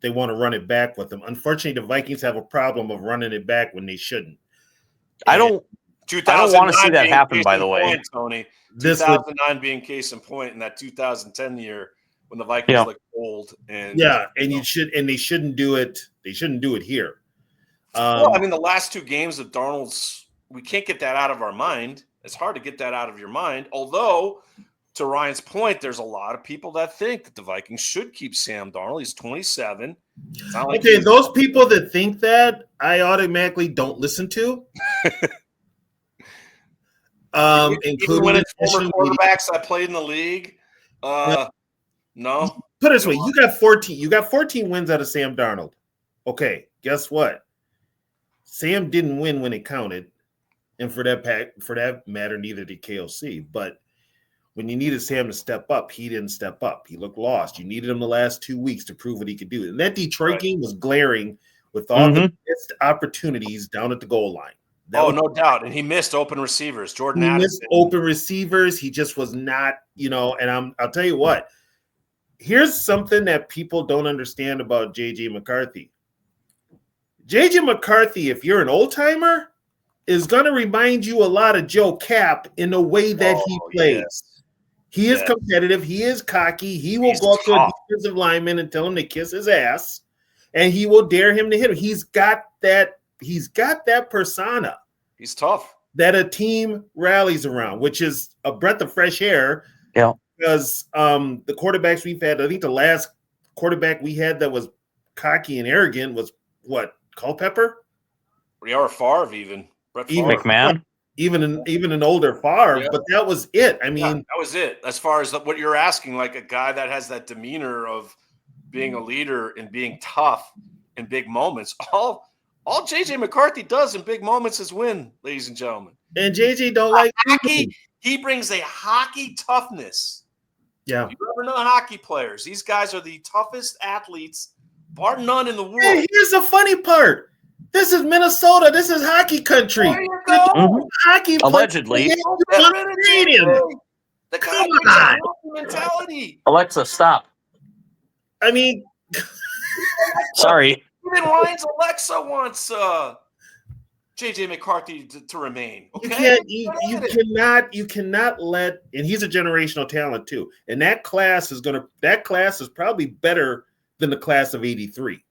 S3: they want to run it back with him. Unfortunately, the Vikings have a problem of running it back when they shouldn't.
S4: I don't want to see that happen, by the way.
S2: Tony. 2009 being case in point, in that 2010 year when the Vikings looked old. And
S3: they shouldn't do it. They shouldn't do it here.
S2: The last 2 games of Darnold's, we can't get that out of our mind. It's hard to get that out of your mind. Although, to Ryan's point, there's a lot of people that think that the Vikings should keep Sam Darnold. He's 27. It's not like
S3: those people that think that, I automatically don't listen to.
S2: Including when it's former quarterbacks that played in the league. No.
S3: Put it this way: you got 14. You got 14 wins out of Sam Darnold. Okay, guess what? Sam didn't win when it counted, and for that matter, neither did KOC. But when you needed Sam to step up, he didn't step up. He looked lost. You needed him the last 2 weeks to prove what he could do. And that Detroit game was glaring with all the missed opportunities down at the goal line.
S2: No doubt. And he missed open receivers. Jordan Addison missed
S3: open receivers. He just was not, and I'll tell you what. Here's something that people don't understand about J.J. McCarthy. JJ McCarthy, if you're an old timer, is going to remind you a lot of Joe Cap in the way that he plays.
S2: Yes.
S3: He is competitive. He is cocky. He will go up to a defensive lineman and tell him to kiss his ass, and he will dare him to hit him. He's got that persona.
S2: He's tough.
S3: That a team rallies around, which is a breath of fresh air.
S4: Yeah.
S3: Because the quarterbacks we've had, I think the last quarterback we had that was cocky and arrogant was what? Culpepper?
S2: Or Favre even. Brett Favre.
S4: McMahon?
S3: Even an older Favre, but that was it. I mean,
S2: that was it. As far as what you're asking, like a guy that has that demeanor of being a leader and being tough in big moments. All JJ McCarthy does in big moments is win, ladies and gentlemen.
S3: And JJ don't like
S2: hockey. He brings a hockey toughness.
S3: Yeah.
S2: You ever know hockey players? These guys are the toughest athletes, bar none, in the world.
S3: Hey, here's the funny part. This is Minnesota. This is hockey country.
S2: There you go.
S3: Hockey
S4: allegedly.
S2: The guy brings a mentality.
S4: Alexa, stop.
S3: I mean,
S4: sorry.
S2: Even Ryan's Alexa wants JJ McCarthy to remain. Okay?
S3: You cannot let, and he's a generational talent too. And that class is probably better than the class of '83.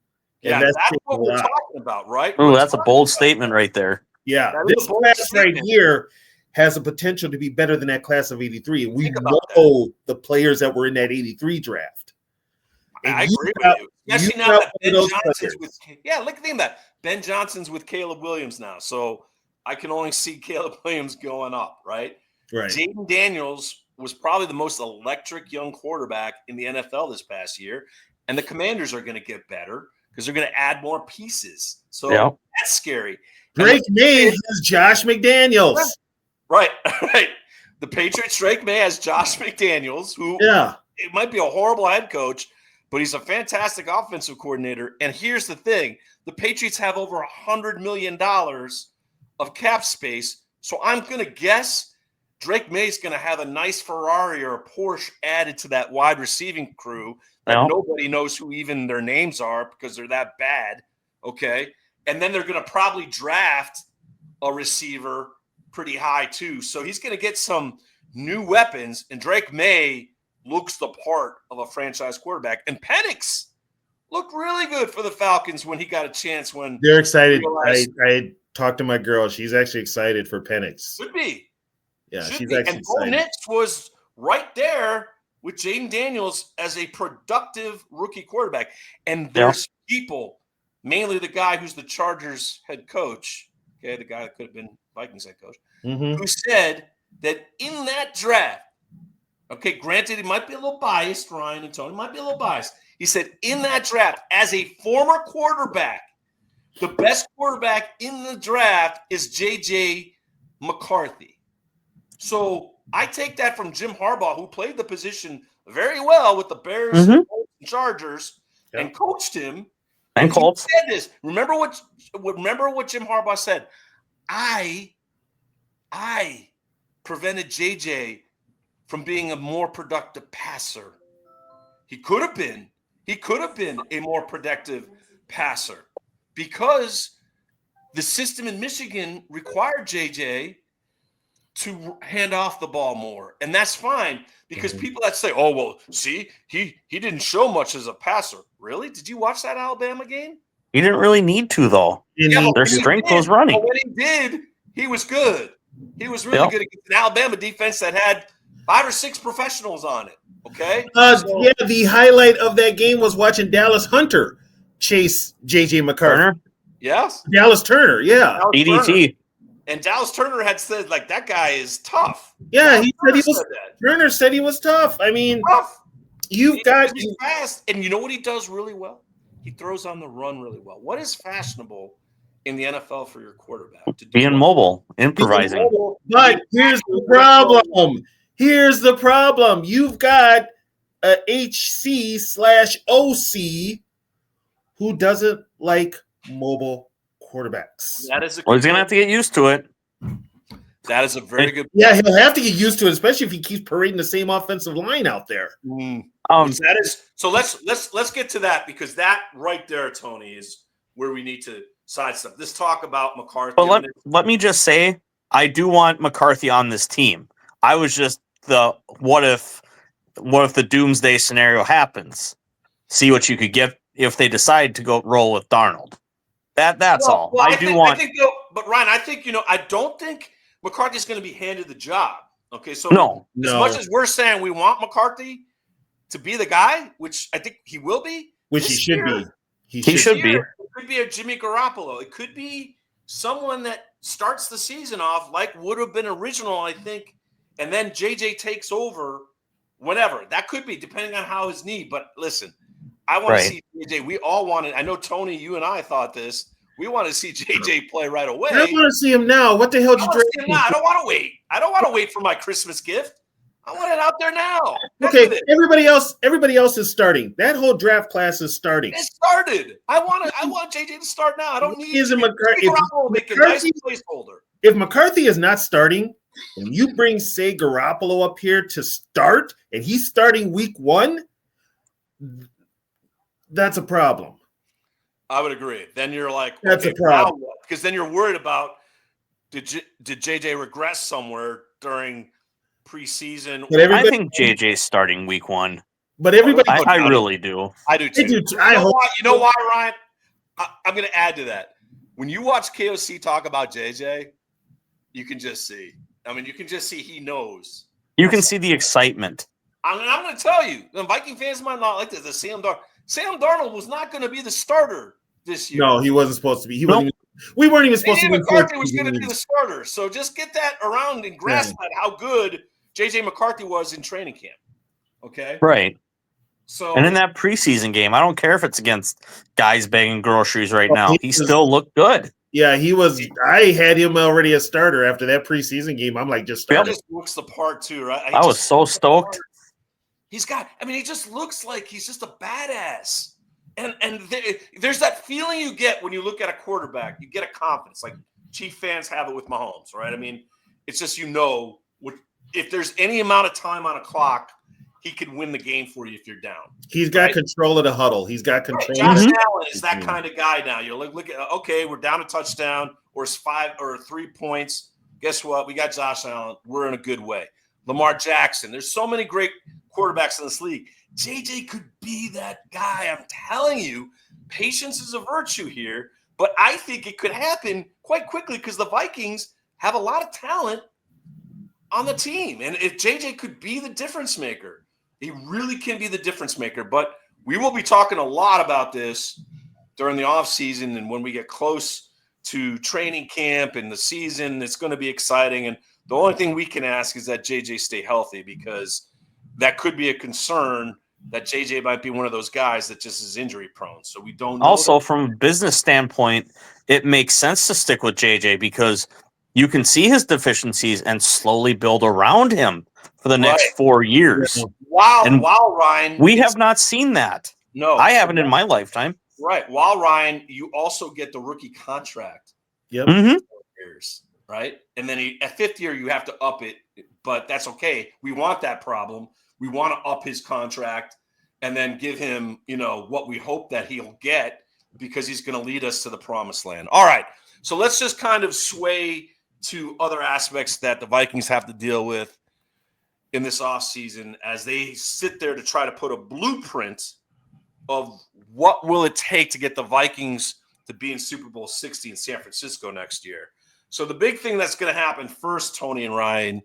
S2: Yeah, that's what we're talking about, right?
S4: Oh, that's a bold statement right there.
S3: Yeah, this class right here has the potential to be better than that class of '83. And we know the players that were in that '83 draft.
S2: I agree with you. Especially now that Ben Johnson's with look at that. Ben Johnson's with Caleb Williams now. So I can only see Caleb Williams going up, right?
S3: Right.
S2: Jaden Daniels was probably the most electric young quarterback in the NFL this past year. And the Commanders are going to get better because they're going to add more pieces. So that's scary.
S3: Drake May has Josh McDaniels.
S2: Right. The Patriots, Drake May has Josh McDaniels, who it might be a horrible head coach, but he's a fantastic offensive coordinator. And here's the thing. The Patriots have over $100 million of cap space. So I'm going to guess Drake May's going to have a nice Ferrari or a Porsche added to that wide receiving crew that nobody knows who even their names are because they're that bad. Okay. And then they're going to probably draft a receiver pretty high too. So he's going to get some new weapons, and Drake May looks the part of a franchise quarterback. And Penix looked really good for the Falcons when he got a chance. When
S3: they're excited. I talked to my girl. She's actually excited for Penix.
S2: Should be.
S3: Yeah,
S2: she's
S3: actually
S2: excited. And Bo Nix was right there with Jaden Daniels as a productive rookie quarterback. And there's people, mainly the guy who's the Chargers head coach, okay, the guy that could have been Vikings head coach, who said that in that draft, okay, granted, he might be a little biased, Ryan and Tony might be a little biased. He said in that draft, as a former quarterback, the best quarterback in the draft is J.J. McCarthy. So I take that from Jim Harbaugh, who played the position very well with the Bears and Chargers and coached him.
S4: And Colts.
S2: He said this. Remember what Jim Harbaugh said? I prevented JJ from being a more productive passer. He could have been a more productive passer because the system in Michigan required JJ to hand off the ball more. And that's fine because people that say, oh, well, see, he didn't show much as a passer. Really? Did you watch that Alabama game?
S4: He didn't really need to, though. Their strength was running.
S2: But when he did, he was good. He was really good against an Alabama defense that had 5 or 6 professionals on it. Okay?
S3: The highlight of that game was watching Dallas Hunter chase J.J. McCarthy.
S4: Turner?
S2: Yes.
S3: Dallas Turner,
S4: DDT.
S2: And Dallas Turner had said, like, that guy is tough.
S3: Yeah, Turner said he was tough. I mean, he's
S2: fast. And you know what he does really well? He throws on the run really well. What is fashionable in the NFL for your quarterback?
S4: Being mobile, improvising.
S3: But here's the problem. You've got a HC/OC who doesn't like mobile quarterbacks.
S2: That is
S4: he's going to have to get used to it.
S2: That is a very good point.
S3: Yeah, he'll have to get used to it, especially if he keeps parading the same offensive line out there.
S2: That is so. Let's get to that because that right there, Tony, is where we need to side stuff. Let's talk about McCarthy.
S4: But let me just say, I do want McCarthy on this team. I was just what if the doomsday scenario happens? See what you could get if they decide to go roll with Darnold. That's all.
S2: Well, I think, but Ryan, I think I don't think McCarthy's going to be handed the job. Okay, so
S4: no.
S2: As much as we're saying we want McCarthy to be the guy, which I think he will be,
S3: which he should be.
S4: He should be.
S2: It could be a Jimmy Garoppolo. It could be someone that starts the season off like would have been original, I think, and then JJ takes over whenever. That could be, depending on how his knee. But listen, I want to see JJ. We all wanted. I know, Tony, you and I thought this. We want to see JJ play right away.
S3: I want to see him now. What the hell did you
S2: see him now. I don't want to wait. I don't want to wait for my Christmas gift. I want it out there now.
S3: Okay, everybody else is starting. That whole draft class is starting.
S2: It started. I want JJ to start now. I don't need
S3: McCarthy.
S2: Make a nice placeholder.
S3: If McCarthy is not starting, and you bring, say, Garoppolo up here to start, and he's starting week 1, that's a problem.
S2: I would agree. Then you're like,
S3: that's a problem.
S2: Because then you're worried about did JJ regress somewhere during preseason?
S4: I think JJ's starting week 1.
S3: But everybody,
S4: I really do.
S2: I do too. You know why, Ryan? I'm going to add to that. When you watch KOC talk about JJ, you can just see. I mean, you can just see he knows.
S4: You can see the excitement.
S2: I'm going to tell you, the Viking fans might not like this. The Sam Darnold was not going to be the starter this year.
S3: No, he wasn't supposed to be. We weren't even supposed to be.
S2: McCarthy was going to be the starter. So just get that around and grasp that how good JJ McCarthy was in training camp. Okay?
S4: Right.
S2: So,
S4: and in that preseason game, I don't care if it's against guys begging groceries right now. He still looked good.
S3: Yeah, he was. I had him already a starter after that preseason game. I'm like, just start.
S2: He just looks the part too, right?
S4: I was so stoked.
S2: He just looks like he's just a badass. And there's that feeling you get when you look at a quarterback. You get a confidence. Like Chief fans have it with Mahomes, right? I mean, it's just if there's any amount of time on a clock, he can win the game for you if you're down.
S3: He's got control of the huddle. He's got control.
S2: Josh Allen is that kind of guy now. You're like, look at, okay, we're down a touchdown or it's 5 or 3 points. Guess what? We got Josh Allen. We're in a good way. Lamar Jackson. There's so many great quarterbacks in this league. JJ could be that guy. I'm telling you, patience is a virtue here. But I think it could happen quite quickly because the Vikings have a lot of talent on the team. And if JJ could be the difference maker, he really can be the difference maker. But we will be talking a lot about this during the offseason and when we get close to training camp and the season. It's going to be exciting. And the only thing we can ask is that JJ stay healthy, because that could be a concern that JJ might be one of those guys that just is injury prone. So we don't know.
S4: Also, from a business standpoint, it makes sense to stick with JJ because you can see his deficiencies and slowly build around him for the next 4 years.
S2: Wow, Ryan.
S4: We have not seen that.
S2: No.
S4: I haven't in my lifetime.
S2: Right. While Ryan, you also get the rookie contract.
S3: Yep.
S4: Mm-hmm.
S2: Years, right? And then at 5th year, you have to up it, but that's okay. We want that problem. We want to up his contract and then give him, what we hope that he'll get, because he's going to lead us to the promised land. All right. So let's just kind of sway to other aspects that the Vikings have to deal with in this offseason as they sit there to try to put a blueprint of what will it take to get the Vikings to be in Super Bowl 60 in San Francisco next year. So the big thing that's going to happen first, Tony and Ryan,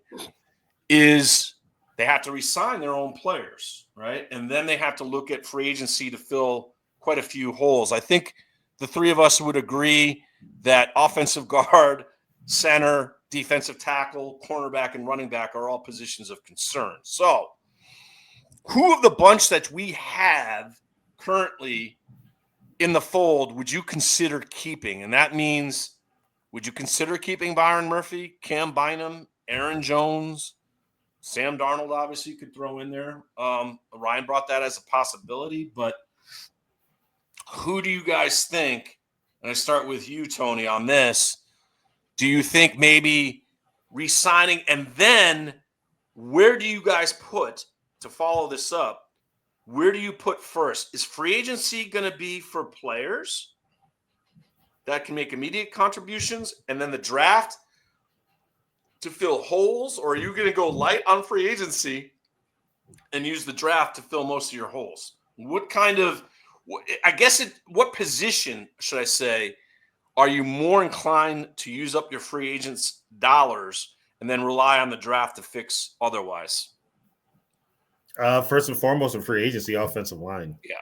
S2: is they have to re-sign their own players, right? And then they have to look at free agency to fill quite a few holes. I think the three of us would agree that offensive guard, center, defensive tackle, cornerback, and running back are all positions of concern. So who of the bunch that we have currently in the fold would you consider keeping? And that means, would you consider keeping Byron Murphy, Cam Bynum, Aaron Jones, Sam Darnold? Obviously you could throw in there. Ryan brought that as a possibility, but who do you guys think? And I start with you, Tony, on this. Do you think maybe re-signing, and then where do you guys put, to follow this up, where do you put first? Is free agency going to be for players, that can make immediate contributions and then the draft to fill holes, or are you going to go light on free agency and use the draft to fill most of your holes? What position, should I say, are you more inclined to use up your free agents' dollars and then rely on the draft to fix otherwise?
S3: First and foremost, in free agency, offensive line.
S2: Yeah,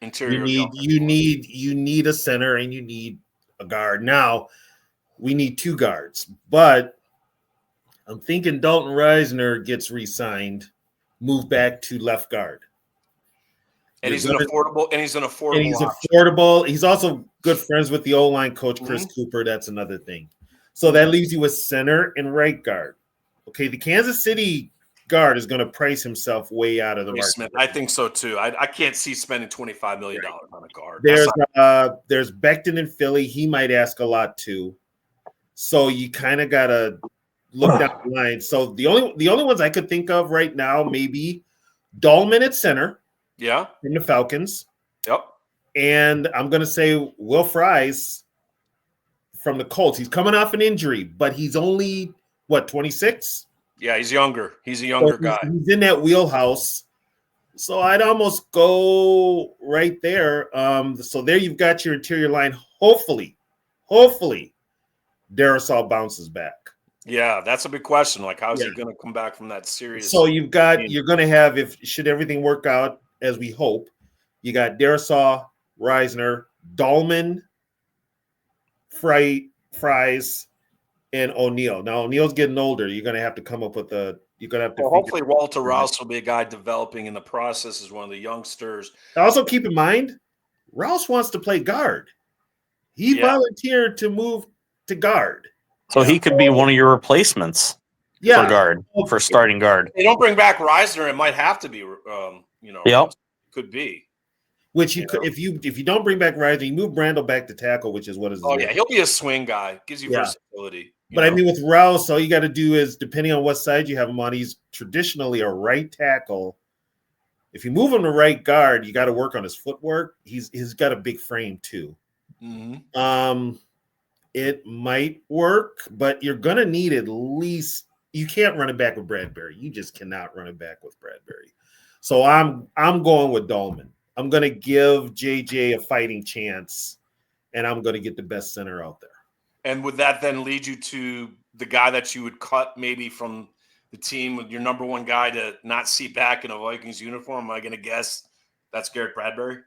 S2: interior.
S3: You need a center and you need a guard. Now, we need 2 guards, but I'm thinking Dalton Reisner gets re-signed, moved back to left guard.
S2: And he's an affordable
S3: affordable. He's also good friends with the O-line coach, Chris Cooper. That's another thing. So that leaves you with center and right guard. Okay, the Kansas City guard is going to price himself way out of the market.
S2: I think so too. I can't see spending $25 million on a guard.
S3: There's Becton in Philly. He might ask a lot too. So you kind of got to look down the line. So the only ones I could think of right now, maybe Dahlman at center.
S2: Yeah.
S3: From the Falcons.
S2: Yep.
S3: And I'm going to say Will Fries from the Colts. He's coming off an injury, but he's only, 26?
S2: Yeah, he's younger. He's a younger guy.
S3: He's in that wheelhouse. So I'd almost go right there. So there you've got your interior line. Hopefully, Darrisaw bounces back.
S2: Yeah, that's a big question. Like, how's he going to come back from that series?
S3: So you're going to have, should everything work out as we hope, you got Darrisaw, Reisner, Dahlman, Fries, and O'Neal. Now O'Neal's getting older. You're going to have to come up with
S2: hopefully Walter Rouse will be a guy developing in the process as one of the youngsters.
S3: Also keep in mind, Rouse wants to play guard. He volunteered to move to guard.
S4: So he could be one of your replacements for guard, for starting guard.
S2: They don't bring back Reisner, it might have to be, could be.
S3: Which if you don't bring back Reisner, you move Brandel back to tackle, which is what is.
S2: Oh yeah, he'll be a swing guy. Gives you versatility.
S3: But I mean, with Rouse, all you got to do is, depending on what side you have him on, he's traditionally a right tackle. If you move him to right guard, you got to work on his footwork. He's got a big frame too. Mm-hmm. It might work, but you're gonna need at least. You can't run it back with Bradbury. You just cannot run it back with Bradbury. So I'm going with Dahlman. I'm going to give JJ a fighting chance, and I'm going to get the best center out there.
S2: And would that then lead you to the guy that you would cut maybe from the team with your number one guy to not see back in a Vikings uniform? Am I going to guess that's Garrett Bradbury?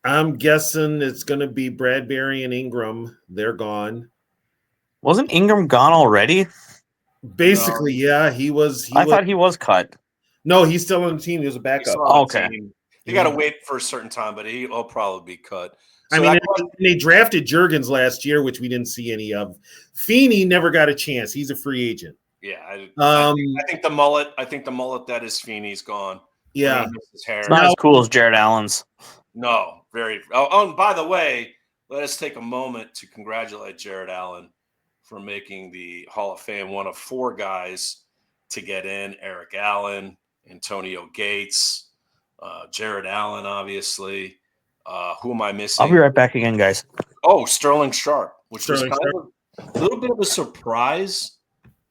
S3: I'm guessing it's going to be Bradbury and Ingram. They're gone.
S4: Wasn't Ingram gone already?
S3: Basically, yeah. He was.
S4: I thought he was cut.
S3: No, he's still on the team. He was a backup.
S4: Okay.
S2: You got to wait for a certain time, but he'll probably be cut.
S3: So they drafted Juergens last year, which we didn't see any of. Feeney never got a chance. He's a free agent.
S2: Yeah, I think the mullet. I think the mullet that is Feeney's gone.
S3: Yeah,
S4: it's not as cool as Jared Allen's.
S2: No, very. Oh, and by the way, let us take a moment to congratulate Jared Allen for making the Hall of Fame. One of 4 guys to get in: Eric Allen, Antonio Gates, Jared Allen, obviously. Who am I missing?
S4: I'll be right back again, guys.
S2: Oh, Sterling Sharp, which was kind of a little bit of a surprise,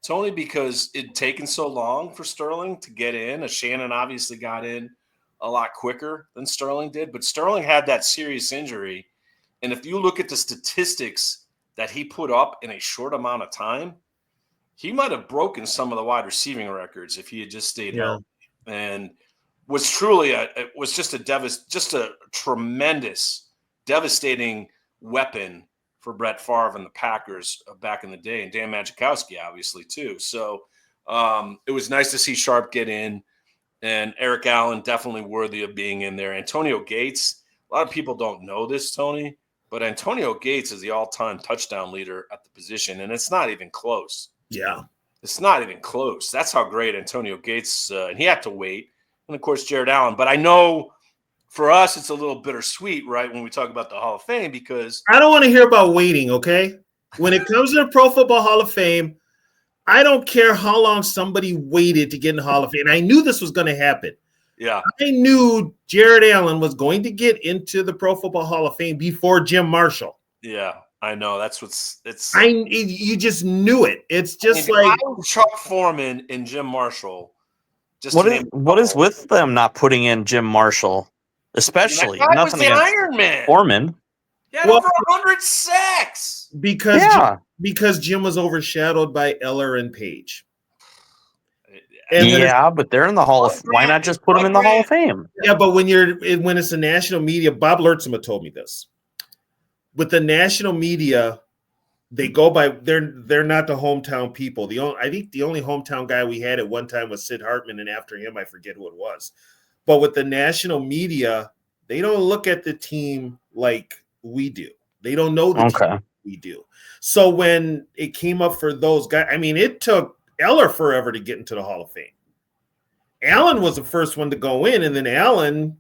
S2: Tony, because it'd taken so long for Sterling to get in. Shannon obviously got in a lot quicker than Sterling did, but Sterling had that serious injury. And if you look at the statistics that he put up in a short amount of time, he might have broken some of the wide receiving records if he had just stayed healthy. And was truly it was just a tremendous, devastating weapon for Brett Favre and the Packers back in the day, and Dan Majkowski obviously too. So it was nice to see Sharp get in, and Eric Allen definitely worthy of being in there. Antonio Gates, a lot of people don't know this, Tony, but Antonio Gates is the all-time touchdown leader at the position, and it's not even close.
S3: Yeah,
S2: it's not even close. That's how great Antonio Gates, and he had to wait. And, of course, Jared Allen. But I know for us it's a little bittersweet, right, when we talk about the Hall of Fame, because
S3: I don't want to hear about waiting, okay? When it comes to the Pro Football Hall of Fame, I don't care how long somebody waited to get in the Hall of Fame. I knew this was going to happen.
S2: Yeah.
S3: I knew Jared Allen was going to get into the Pro Football Hall of Fame before Jim Marshall.
S2: Yeah. I know that's
S3: you just knew it. It's just
S2: I mean,
S3: like
S2: Chuck Foreman and Jim Marshall. Just
S4: What is with them not putting in Jim Marshall, especially
S2: that guy
S4: nothing
S2: was the
S4: against
S2: Iron Man.
S4: Foreman?
S2: He had over 100 sacks.
S3: Because Jim was overshadowed by Eller and Page.
S4: And but they're in the Hall of. Why not just put them in the Hall of Fame?
S3: Yeah, but when it's the national media, Bob Lertzema told me this. With the national media, they go by they're not the hometown people. I think the only hometown guy we had at one time was Sid Hartman, and after him, I forget who it was. But with the national media, they don't look at the team like we do. They don't know the team we do. So when it came up for those guys, I mean, it took Eller forever to get into the Hall of Fame. Allen was the first one to go in, and then Allen,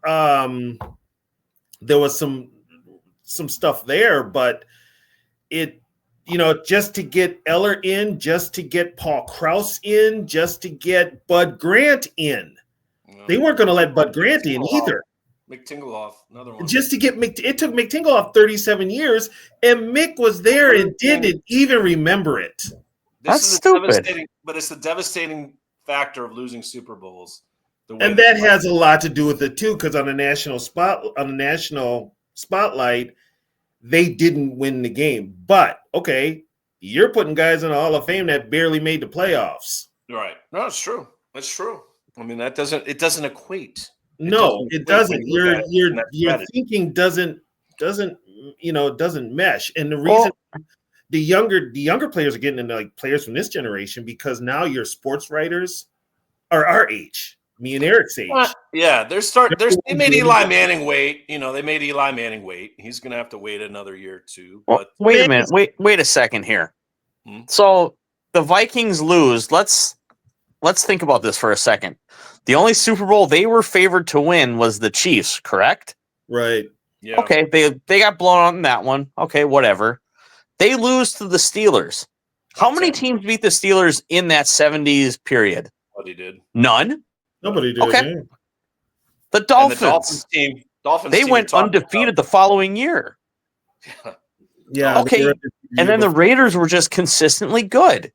S3: there was some stuff there, but it, just to get Eller in, just to get Paul Krause in, just to get Bud Grant in. They weren't going to let Bud Grant in either.
S2: McTingleoff, another one.
S3: Just to get it took McTingleoff 37 years, and Mick was there and didn't even remember it.
S4: That's stupid.
S2: But it's the devastating factor of losing Super Bowls.
S3: And that has a lot to do with it too, because on the national spotlight, they didn't win the game. But okay, you're putting guys in the Hall of Fame that barely made the playoffs.
S2: Right. No, it's true. That's true. I mean, it doesn't equate.
S3: It doesn't. Your thinking doesn't mesh. And the reason the younger players are getting into like players from this generation because now your sports writers are our age, me and Eric's age.
S2: Yeah, they made Eli Manning wait. They made Eli Manning wait. He's gonna have to wait another year or two. But
S4: wait a minute. Wait a second here. So the Vikings lose. Let's think about this for a second. The only Super Bowl they were favored to win was the Chiefs, correct?
S3: Right.
S2: Yeah.
S4: Okay, they got blown out in that one. Okay, whatever. They lose to the Steelers. How many teams beat the Steelers in that 70s period?
S2: Nobody did.
S4: None?
S3: Nobody did.
S4: Okay.
S3: Yeah.
S4: The Dolphins.
S2: They
S4: went undefeated the following year.
S3: Yeah.
S4: Okay. And then the Raiders were just consistently good.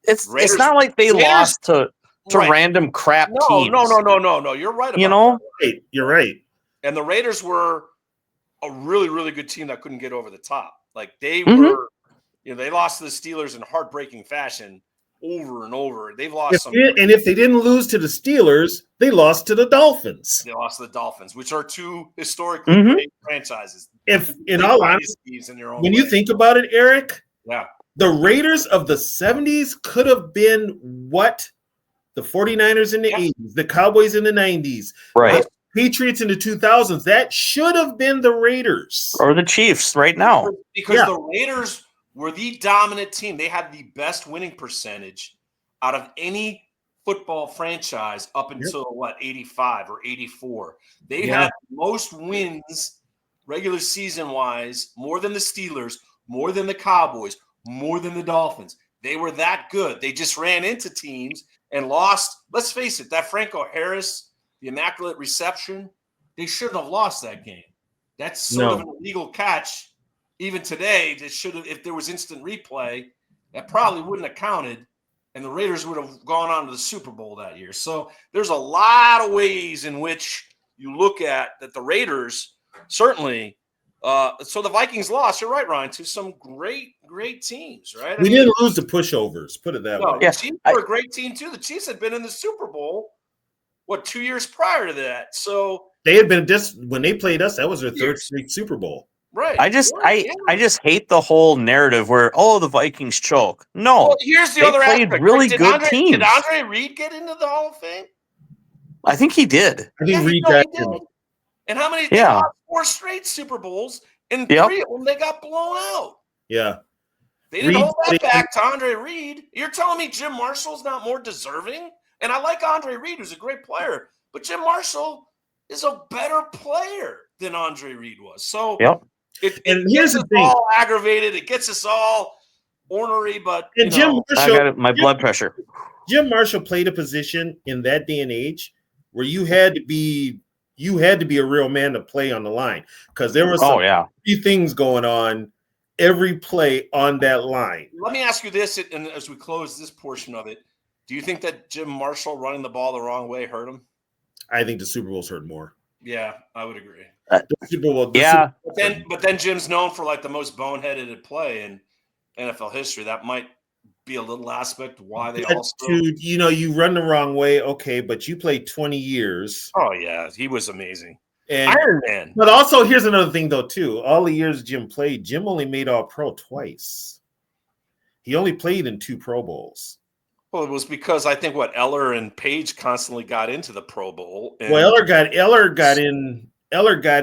S4: It's not like they lost to random crap teams.
S2: No. You're right about that.
S3: You're right.
S2: And the Raiders were a really, really good team that couldn't get over the top. Like they were, they lost to the Steelers in heartbreaking fashion over and over. They've lost
S3: and if they didn't lose to the Steelers, they lost to the Dolphins.
S2: They lost to the Dolphins, which are two historically great franchises.
S3: If in all honesty, when you think about it, Eric, the Raiders of the 70s could have been what the 49ers in the 80s, the Cowboys in the 90s,
S4: right?
S3: Patriots in the 2000s. That should have been the Raiders.
S4: Or the Chiefs right now.
S2: Because the Raiders were the dominant team. They had the best winning percentage out of any football franchise up until 85 or 84. They had most wins regular season wise, more than the Steelers, more than the Cowboys, more than the Dolphins. They were that good. They just ran into teams and lost. Let's face it, that Franco Harris, the Immaculate Reception, they shouldn't have lost that game. That's sort of an illegal catch. Even today, they should have. If there was instant replay, that probably wouldn't have counted, and the Raiders would have gone on to the Super Bowl that year. So there's a lot of ways in which you look at that the Raiders certainly. So the Vikings lost. You're right, Ryan, to some great teams, right?
S3: We didn't lose to pushovers. Put it that way.
S2: The Chiefs were a great team too. The Chiefs had been in the Super Bowl. 2 years prior to that? So
S3: they had been when they played us. That was their third straight Super Bowl.
S2: Right.
S4: I just hate the whole narrative where the Vikings choke. No,
S2: here's the other aspect.
S4: Really good teams.
S2: Did Andre Reed get into the Hall of Fame?
S4: I think he did.
S3: I think Reed got him.
S2: And how many? They got 4 straight Super Bowls, and 3 of them they got blown out.
S3: Yeah.
S2: They didn't hold that back to Andre Reed. You're telling me Jim Marshall's not more deserving? And I like Andre Reed, who's a great player, but Jim Marshall is a better player than Andre Reed was. So it gets us all aggravated. It gets us all ornery, but
S3: Jim Marshall,
S4: I got my blood pressure.
S3: Jim Marshall played a position in that day and age where you had to be a real man to play on the line because there was a few things going on every play on that line.
S2: Let me ask you this, and as we close this portion of it, do you think that Jim Marshall running the ball the wrong way hurt him?
S3: I think the Super Bowl's hurt more.
S2: Yeah, I would agree.
S3: The Super Bowl,
S4: Yeah.
S2: But then Jim's known for like the most boneheaded play in NFL history. That might be a little aspect why they also.
S3: Dude, you run the wrong way, okay, but you played 20 years.
S2: Oh yeah, he was amazing.
S3: And,
S2: Iron Man.
S3: But also, here's another thing though, too. All the years Jim played, Jim only made All-Pro twice. He only played in 2 Pro Bowls.
S2: Well, it was because I think Eller and Page constantly got into the Pro Bowl. And
S3: Eller got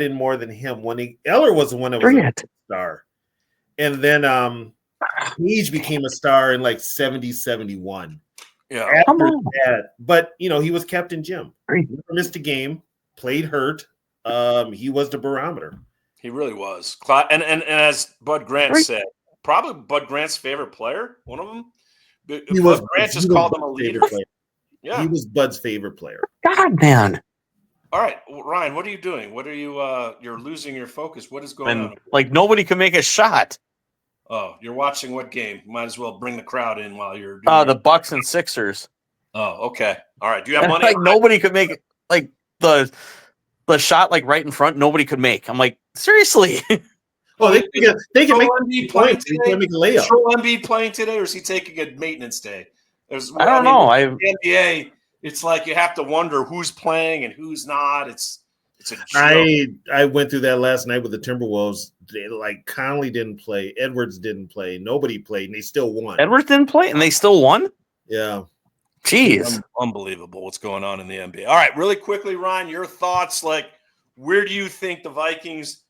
S3: in more than him. Eller was the one that was a star. And then Page became a star in like 70, 71.
S2: Yeah.
S3: After that, but he was Captain Jim. Never missed a game, played hurt. He was the barometer.
S2: He really was. And as Bud Grant said, probably Bud Grant's favorite player, one of them. Grant just called him a leader. Yeah.
S3: He was Bud's favorite player.
S4: God, man.
S2: All right, Ryan, what are you doing? What are you you're losing your focus. What is going on?
S4: Like nobody could make a shot.
S2: Oh, you're watching what game? Might as well bring the crowd in while you're doing
S4: the Bucks and Sixers.
S2: Oh, okay. All right. Do you have money?
S4: Like nobody could make it. Like the shot like right in front, nobody could make. I'm like, seriously.
S3: Oh, they can make
S2: Embiid playing
S3: points. They can make a layup.
S2: Is Joel Embiid playing today, or is he taking a maintenance day?
S4: I don't know.
S2: The NBA, it's like you have to wonder who's playing and who's not. It's a joke.
S3: I went through that last night with the Timberwolves. Like Conley didn't play, Edwards didn't play, nobody played, and they still won.
S4: Edwards didn't play, and they still won.
S3: Yeah.
S4: Jeez,
S2: unbelievable what's going on in the NBA. All right, really quickly, Ryan, your thoughts. Like, where do you think the Vikings?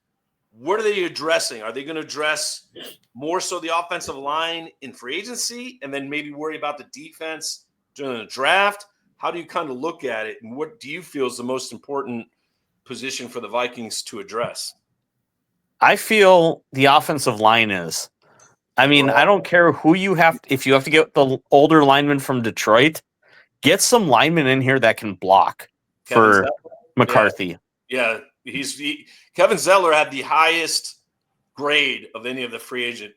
S2: What are they addressing? Are they going to address more so the offensive line in free agency and then maybe worry about the defense during the draft? How do you kind of look at it? And what do you feel is the most important position for the Vikings to address?
S4: I feel the offensive line is. I mean, I don't care who you have. If you have to get the older lineman from Detroit, get some linemen in here that can block for McCarthy.
S2: Yeah. Kevin Zettler had the highest grade of any of the free agent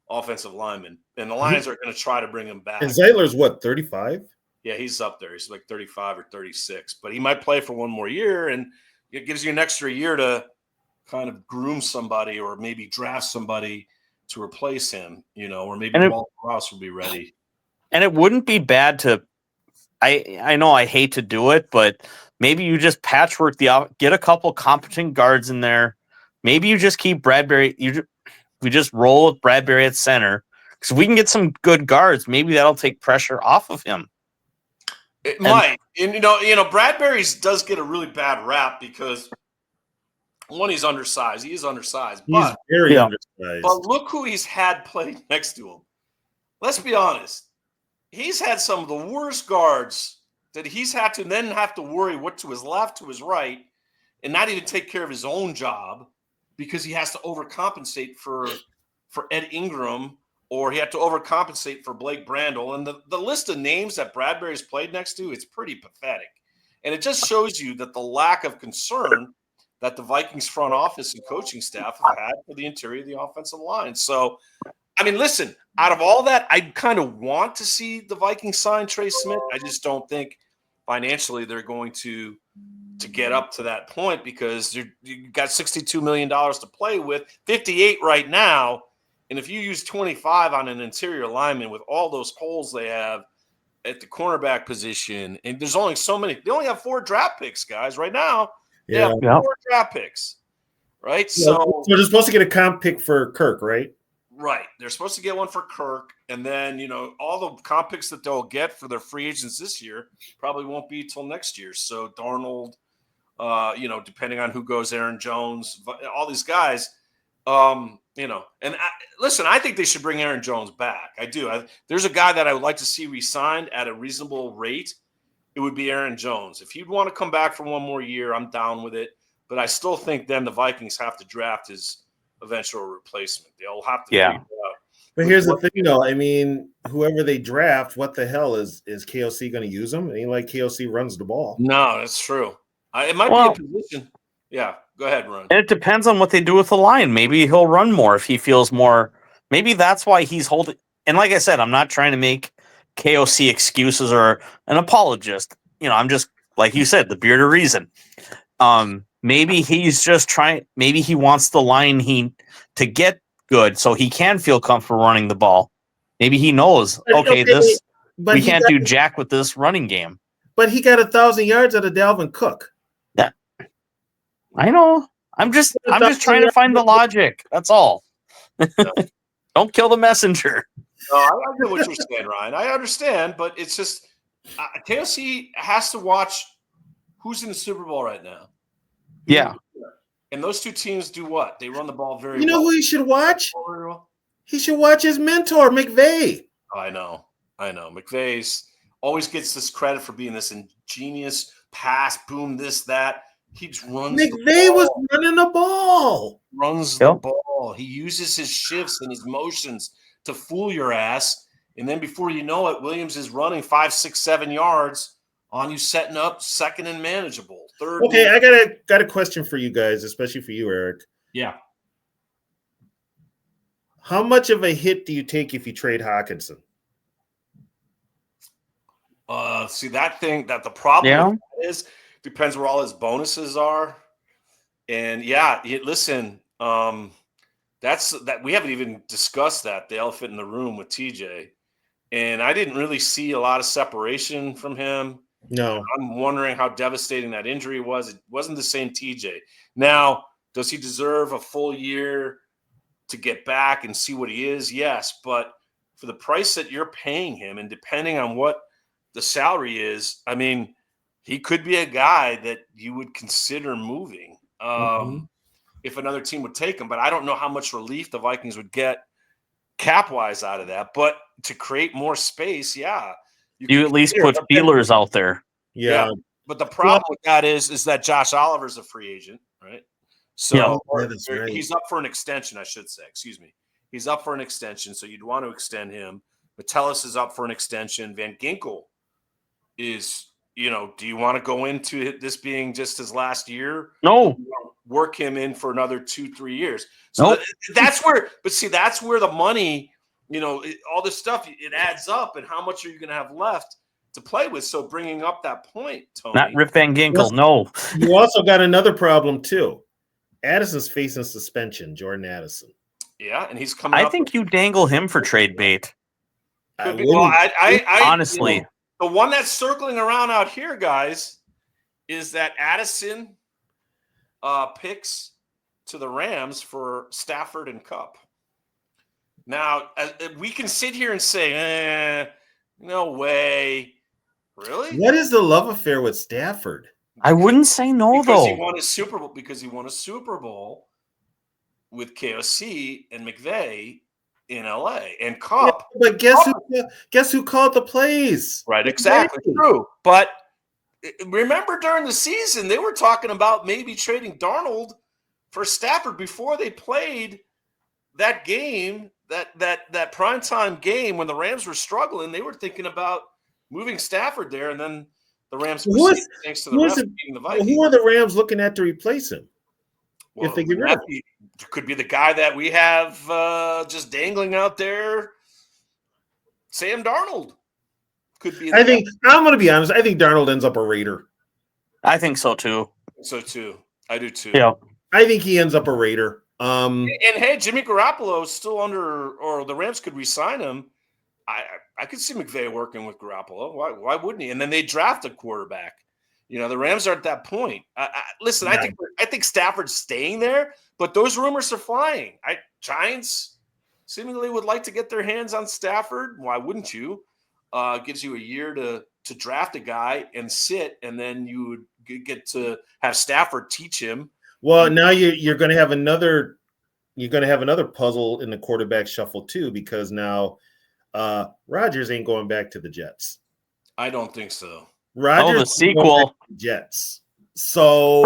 S2: offensive linemen, and the Lions are going to try to bring him back.
S3: And Zettler's what, 35?
S2: Yeah, he's up there. He's like 35 or 36, but he might play for one more year, and it gives you an extra year to kind of groom somebody or maybe draft somebody to replace him, or maybe Walter Rouse will be ready.
S4: And it wouldn't be bad to. I know I hate to do it, but maybe you just patchwork get a couple competent guards in there. Maybe you just keep Bradbury. We just roll with Bradbury at center because we can get some good guards. Maybe that'll take pressure off of him.
S2: It might, and Bradbury's does get a really bad rap because one, he's undersized. He is undersized.
S3: He's very undersized.
S2: But look who he's had playing next to him. Let's be honest. He's had some of the worst guards that he's had to then have to worry what to his left, to his right, and not even take care of his own job because he has to overcompensate for Ed Ingram, or he had to overcompensate for Blake Brandel. And the list of names that Bradbury's played next to, it's pretty pathetic. And it just shows you that the lack of concern that the Vikings front office and coaching staff have had for the interior of the offensive line. So, I mean, listen, out of all that, I kind of want to see the Vikings sign Trey Smith. I just don't think financially they're going to get up to that point because you got $62 million to play with, 58 right now. And if you use 25 on an interior lineman with all those holes they have at the cornerback position, and there's only so many. They only have 4 draft picks, guys, right now. Yeah, 4 draft picks, right?
S3: Yeah, so they're supposed to get a comp pick for Kirk, right?
S2: Right. They're supposed to get one for Kirk, and then, all the comp picks that they'll get for their free agents this year probably won't be till next year. So Darnold, depending on who goes, Aaron Jones, all these guys, and listen, I think they should bring Aaron Jones back. I do. There's a guy that I would like to see re-signed at a reasonable rate. It would be Aaron Jones. If he'd want to come back for one more year, I'm down with it. But I still think then the Vikings have to draft his eventual replacement. They'll have to figure it out.
S3: But here's the thing, though. I mean, whoever they draft, what the hell is KOC going to use them? It ain't like KOC runs the ball.
S2: No, that's true. It might be a position. Yeah, go ahead, Ron.
S4: And it depends on what they do with the line. Maybe he'll run more if he feels more. Maybe that's why he's holding. And like I said, I'm not trying to make KOC excuses or an apologist. I'm just, like you said, the beard of reason. Maybe he's just trying. Maybe he wants the line to get good so he can feel comfortable running the ball. Maybe he knows, okay, we can't do jack with this running game.
S3: But he got 1,000 yards out of Dalvin Cook.
S4: Yeah, I know. I'm just trying to find the logic. That's all. Don't kill the messenger.
S2: No, I get what you're saying, Ryan. I understand, but it's just KOC has to watch who's in the Super Bowl right now.
S4: Yeah.
S2: And those two teams do what? They run the ball very well.
S3: You know who he should watch? He should watch his mentor, McVay.
S2: Oh, I know. McVay's always gets this credit for being this ingenious pass, boom, this, that. He runs
S3: McVay was running the ball.
S2: The ball. He uses his shifts and his motions to fool your ass. And then before you know it, Williams is running 5, 6, 7 yards on you, setting up second and manageable. Third.
S3: Okay, I got a question for you guys, especially for you, Eric.
S2: Yeah.
S3: How much of a hit do you take if you trade Hawkinson?
S2: See the problem with that is depends where all his bonuses are. And listen, that's that we haven't even discussed that, the elephant in the room with TJ. And I didn't really see a lot of separation from him.
S3: No.
S2: I'm wondering how devastating that injury was. It wasn't the same TJ. Now, does he deserve a full year to get back and see what he is? Yes, but for the price that you're paying him and depending on what the salary is, I mean, he could be a guy that you would consider moving if another team would take him. But I don't know how much relief the Vikings would get cap-wise out of that. But to create more space,
S4: you at least put feelers out there.
S2: Yeah. But the problem with that is that Josh Oliver's a free agent, right? So he's up for an extension, I should say. Excuse me. He's up for an extension, so you'd want to extend him. Metellus is up for an extension. Van Ginkel is, do you want to go into this being just his last year?
S4: No.
S2: Work him in for another 2-3 years. So that's where the money, all this stuff, it adds up. And how much are you going to have left to play with? So bringing up that point, Tony.
S4: Not Rip Van Ginkel, no.
S3: You also got another problem, too. Addison's facing suspension, Jordan Addison.
S2: Yeah, and he's coming
S4: I think you dangle him for trade bait.
S2: Honestly. The one that's circling around out here, guys, is that Addison picks to the Rams for Stafford and Kupp. Now, we can sit here and say, no way. Really?
S3: What is the love affair with Stafford?
S4: I wouldn't say no,
S2: because
S4: though.
S2: He won a Super Bowl with KOC and McVay in LA and Kupp.
S3: Yeah, but guess who called the plays?
S2: Right, exactly. True. But remember during the season, they were talking about maybe trading Darnold for Stafford before they played that game, that primetime game when the Rams were struggling. They were thinking about moving Stafford there, and then the Rams thanks to the refs beating the Vikings.
S3: Who are the Rams looking at to replace him?
S2: Well,
S3: if they get rid of him?
S2: Could be the guy that we have just dangling out there, Sam Darnold. Could be.
S3: I'm going to be honest. I think Darnold ends up a Raider.
S4: I think so too.
S2: I do too.
S4: Yeah.
S3: I think he ends up a Raider.
S2: And hey, Jimmy Garoppolo is still under, or the Rams could re-sign him. I could see McVay working with Garoppolo. Why wouldn't he? And then they draft a quarterback. The Rams are at that point. Listen, I think Stafford's staying there, but those rumors are flying. Giants seemingly would like to get their hands on Stafford. Why wouldn't you? Gives you a year to draft a guy and sit, and then you would get to have Stafford teach him.
S3: Well, now you're going to have another. You're going to have another puzzle in the quarterback shuffle too, because now Rodgers ain't going back to the Jets.
S2: I don't think so.
S3: Rodgers
S4: the sequel
S3: Jets. So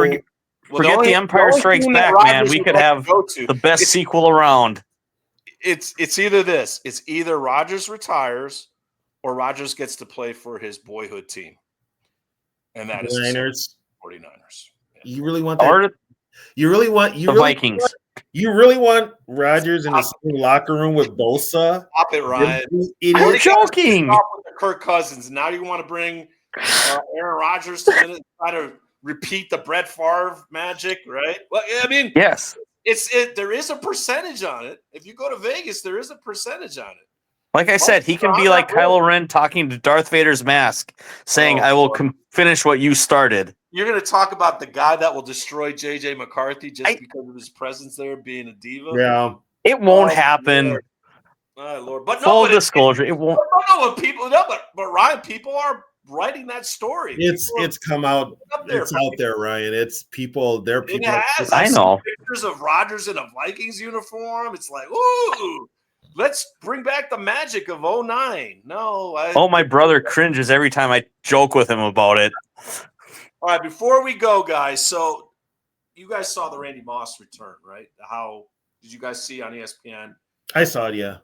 S4: forget the Empire Strikes Back, man. We could have the best sequel around.
S2: It's either this. It's either Rodgers retires or Rodgers gets to play for his boyhood team. And that is the 49ers.
S3: You really want that? You really want
S4: Vikings.
S3: You really want Rodgers in the same locker room with Bosa?
S2: Stop it, Ryan.
S4: I'm joking.
S2: With Kirk Cousins. Now you want to bring Aaron Rodgers to try to repeat the Brett Favre magic, right? Well, I mean,
S4: yes,
S2: there is a percentage on it. If you go to Vegas, there is a percentage on it.
S4: Like I said, he can be like Kylo Ren talking to Darth Vader's mask, saying, "I will finish what you started."
S2: You're going to talk about the guy that will destroy J.J. McCarthy just because of his presence there, being a diva.
S3: Yeah,
S4: it won't happen.
S2: Lord. But
S4: full disclosure, it won't.
S2: But Ryan, people are writing that story.
S3: It's come out. It's out there, Ryan. It's people. There are people.
S4: I know
S2: pictures of Rodgers in a Vikings uniform. It's like, ooh. Let's bring back the magic of 09. No.
S4: My brother cringes every time I joke with him about it.
S2: All right, before we go, guys, so you guys saw the Randy Moss return, right? How did you guys see on ESPN?
S3: I saw it, yeah.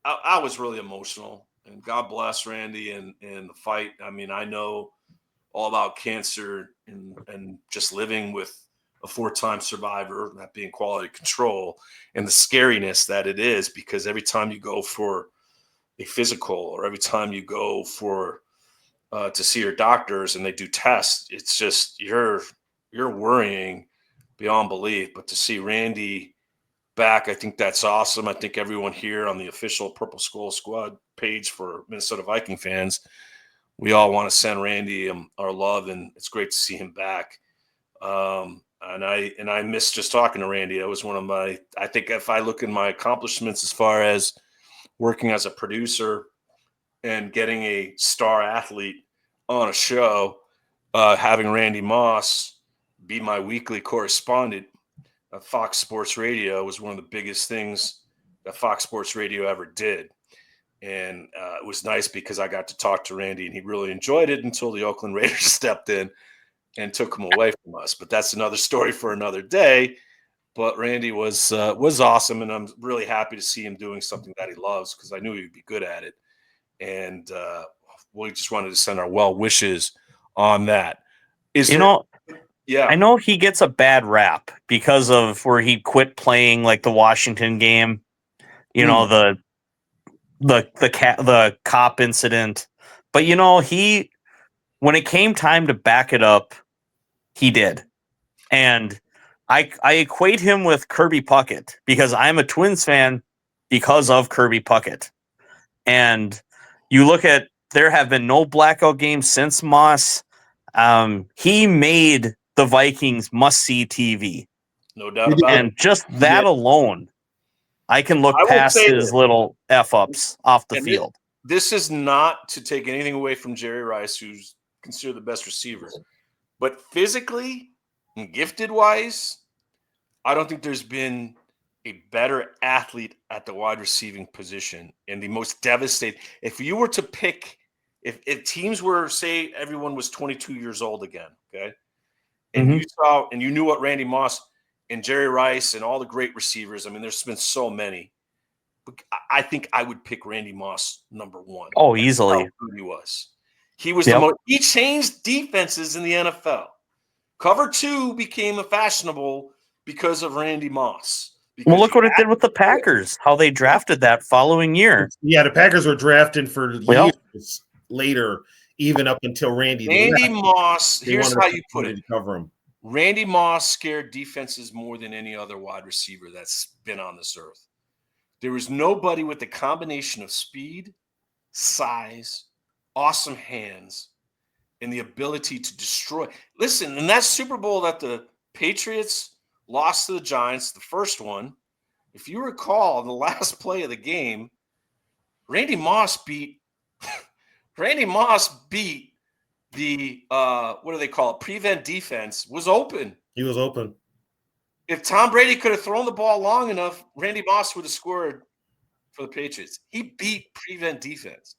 S2: I was really emotional, and God bless Randy and the fight. I mean, I know all about cancer and just living with a 4-time survivor, that being quality control, and the scariness that it is, because every time you go for a physical or every time you go for to see your doctors and they do tests, it's just you're worrying beyond belief. But to see Randy back, I think that's awesome. I think everyone here on the official Purple Skull Squad page for Minnesota Viking fans, we all want to send Randy our love, and it's great to see him back. And I miss just talking to Randy. That was one of I think if I look at my accomplishments as far as working as a producer and getting a star athlete on a show, having Randy Moss be my weekly correspondent at Fox Sports Radio was one of the biggest things that Fox Sports Radio ever did. And it was nice because I got to talk to Randy, and he really enjoyed it until the Oakland Raiders stepped in and took him away from us. But that's another story for another day. But Randy was awesome, and I'm really happy to see him doing something that he loves, because I knew he'd be good at it. And we just wanted to send our well wishes on that. Yeah,
S4: I know he gets a bad rap because of where he quit playing, like the Washington game. You know, the cop incident. But when it came time to back it up, he did. And I equate him with Kirby Puckett, because I'm a Twins fan because of Kirby Puckett. And you look at, there have been no blackout games since Moss. He made the Vikings must-see TV.
S2: No doubt about it.
S4: And just that alone, I can look past his little F-ups off the field.
S2: This is not to take anything away from Jerry Rice, who's considered the best receiver. But physically and gifted-wise, I don't think there's been a better athlete at the wide receiving position, and the most devastating. If you were to pick, if teams were, say, everyone was 22 years old again, okay, and you saw and you knew what Randy Moss and Jerry Rice and all the great receivers. I mean, there's been so many. But I think I would pick Randy Moss number one.
S4: Oh, easily.
S2: How good he was. He was the most. He changed defenses in the NFL. Cover 2 became fashionable because of Randy Moss.
S4: Well, look what it did with the Packers, how they drafted that following year.
S3: Yeah, the Packers were drafting for years later, even up until Randy
S2: Moss, here's how you put it.
S3: To cover him.
S2: Randy Moss scared defenses more than any other wide receiver that's been on this earth. There was nobody with the combination of speed, size, awesome hands, and the ability to destroy. Listen, in that Super Bowl that the Patriots lost to the Giants, the first one, if you recall, the last play of the game, Randy Moss beat the what do they call it? Prevent defense was open.
S3: He was open.
S2: If Tom Brady could have thrown the ball long enough, Randy Moss would have scored for the Patriots. He beat prevent defense.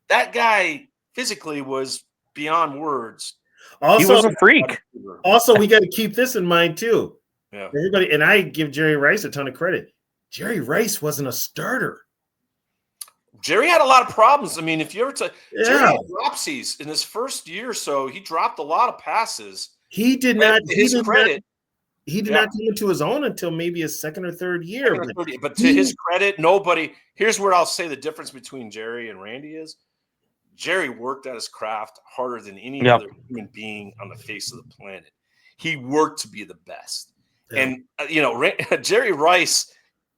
S2: That guy physically was beyond words.
S3: Also,
S4: he was a freak.
S3: Also, we got to keep this in mind too.
S2: Yeah.
S3: Everybody, and I give Jerry Rice a ton of credit. Jerry Rice wasn't a starter.
S2: Jerry had a lot of problems. I mean, if you ever Jerry had dropsies in his first year or so, he dropped a lot of passes.
S3: He did not.
S2: To his credit,
S3: He did not come into his own until maybe his second or third year.
S2: But to his credit,
S3: his own until maybe his second or third year.
S2: But to his credit, nobody. Here's where I'll say the difference between Jerry and Randy is Jerry worked at his craft harder than any other human being on the face of the planet. He worked to be the best. Yeah. And, Jerry Rice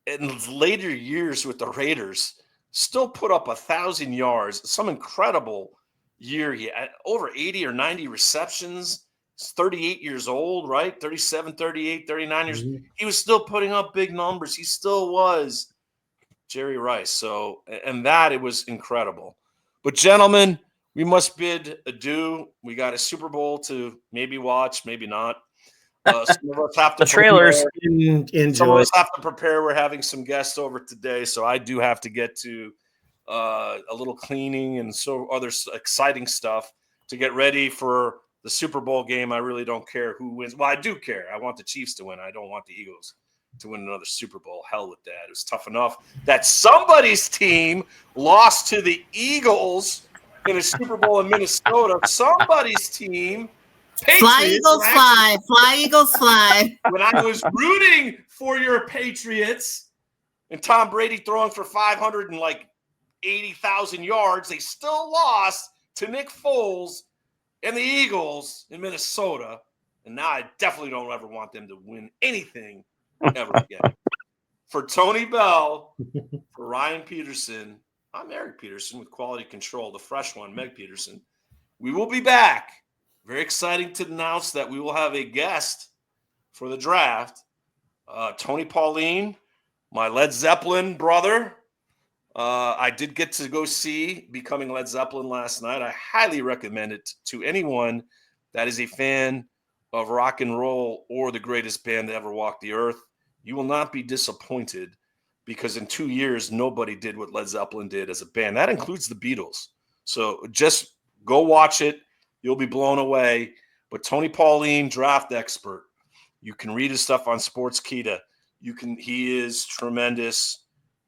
S2: in later years with the Raiders still put up 1,000 yards, some incredible year. He had over 80 or 90 receptions. He's 38 years old, right? 37, 38, 39 years. Mm-hmm. He was still putting up big numbers. He still was Jerry Rice. So, and that, it was incredible. But gentlemen, we must bid adieu. We got a Super Bowl to maybe watch, maybe not. Some of us have to
S4: the trailers.
S2: Some of us have to prepare. We're having some guests over today, so I do have to get to a little cleaning and so other exciting stuff to get ready for the Super Bowl game. I really don't care who wins. Well, I do care. I want the Chiefs to win. I don't want the Eagles to win another Super Bowl. Hell with that. It was tough enough that somebody's team lost to the Eagles in a Super Bowl in Minnesota. Somebody's team. Patriots,
S1: fly, Eagles, fly. Fly, Eagles, fly.
S2: When I was rooting for your Patriots and Tom Brady throwing for 580,000 yards, they still lost to Nick Foles and the Eagles in Minnesota. And now I definitely don't ever want them to win anything ever again. For Tony Bell, for Ryan Peterson, I'm Eric Peterson with Quality Control, the fresh one, Meg Peterson. We will be back. Very exciting to announce that we will have a guest for the draft. Tony Pauline, my Led Zeppelin brother. I did get to go see Becoming Led Zeppelin last night. I highly recommend it to anyone that is a fan of rock and roll or the greatest band to ever walk the earth. You will not be disappointed because in 2 years, nobody did what Led Zeppelin did as a band. That includes the Beatles. So just go watch it. You'll be blown away. But Tony Pauline, draft expert. You can read his stuff on Sportskeeda. He is tremendous.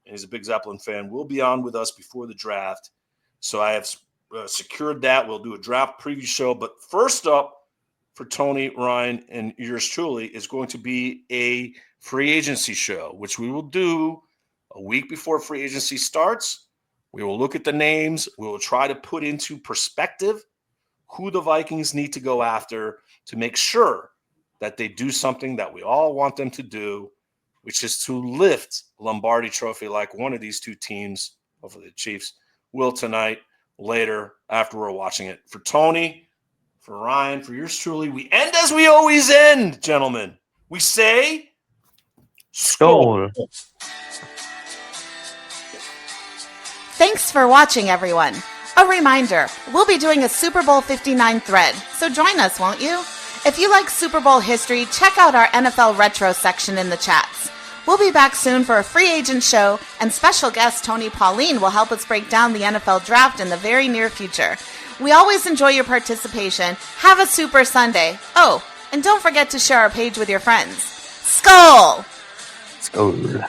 S2: And he's a big Zeppelin fan. Will be on with us before the draft. So I have secured that. We'll do a draft preview show. But first up for Tony, Ryan, and yours truly is going to be a free agency show, which we will do a week before free agency starts. We will look at the names. We will try to put into perspective who the Vikings need to go after to make sure that they do something that we all want them to do, which is to lift Lombardi Trophy like one of these two teams, hopefully the Chiefs, will tonight, later, after we're watching it. For Tony, for Ryan, for yours truly, we end as we always end, gentlemen. We say, SKOL.
S1: Thanks for watching, everyone. A reminder, we'll be doing a Super Bowl 59 thread, so join us, won't you? If you like Super Bowl history, check out our NFL Retro section in the chats. We'll be back soon for a free agent show, and special guest Tony Pauline will help us break down the NFL draft in the very near future. We always enjoy your participation. Have a super Sunday. Oh, and don't forget to share our page with your friends. SKOL!
S4: SKOL.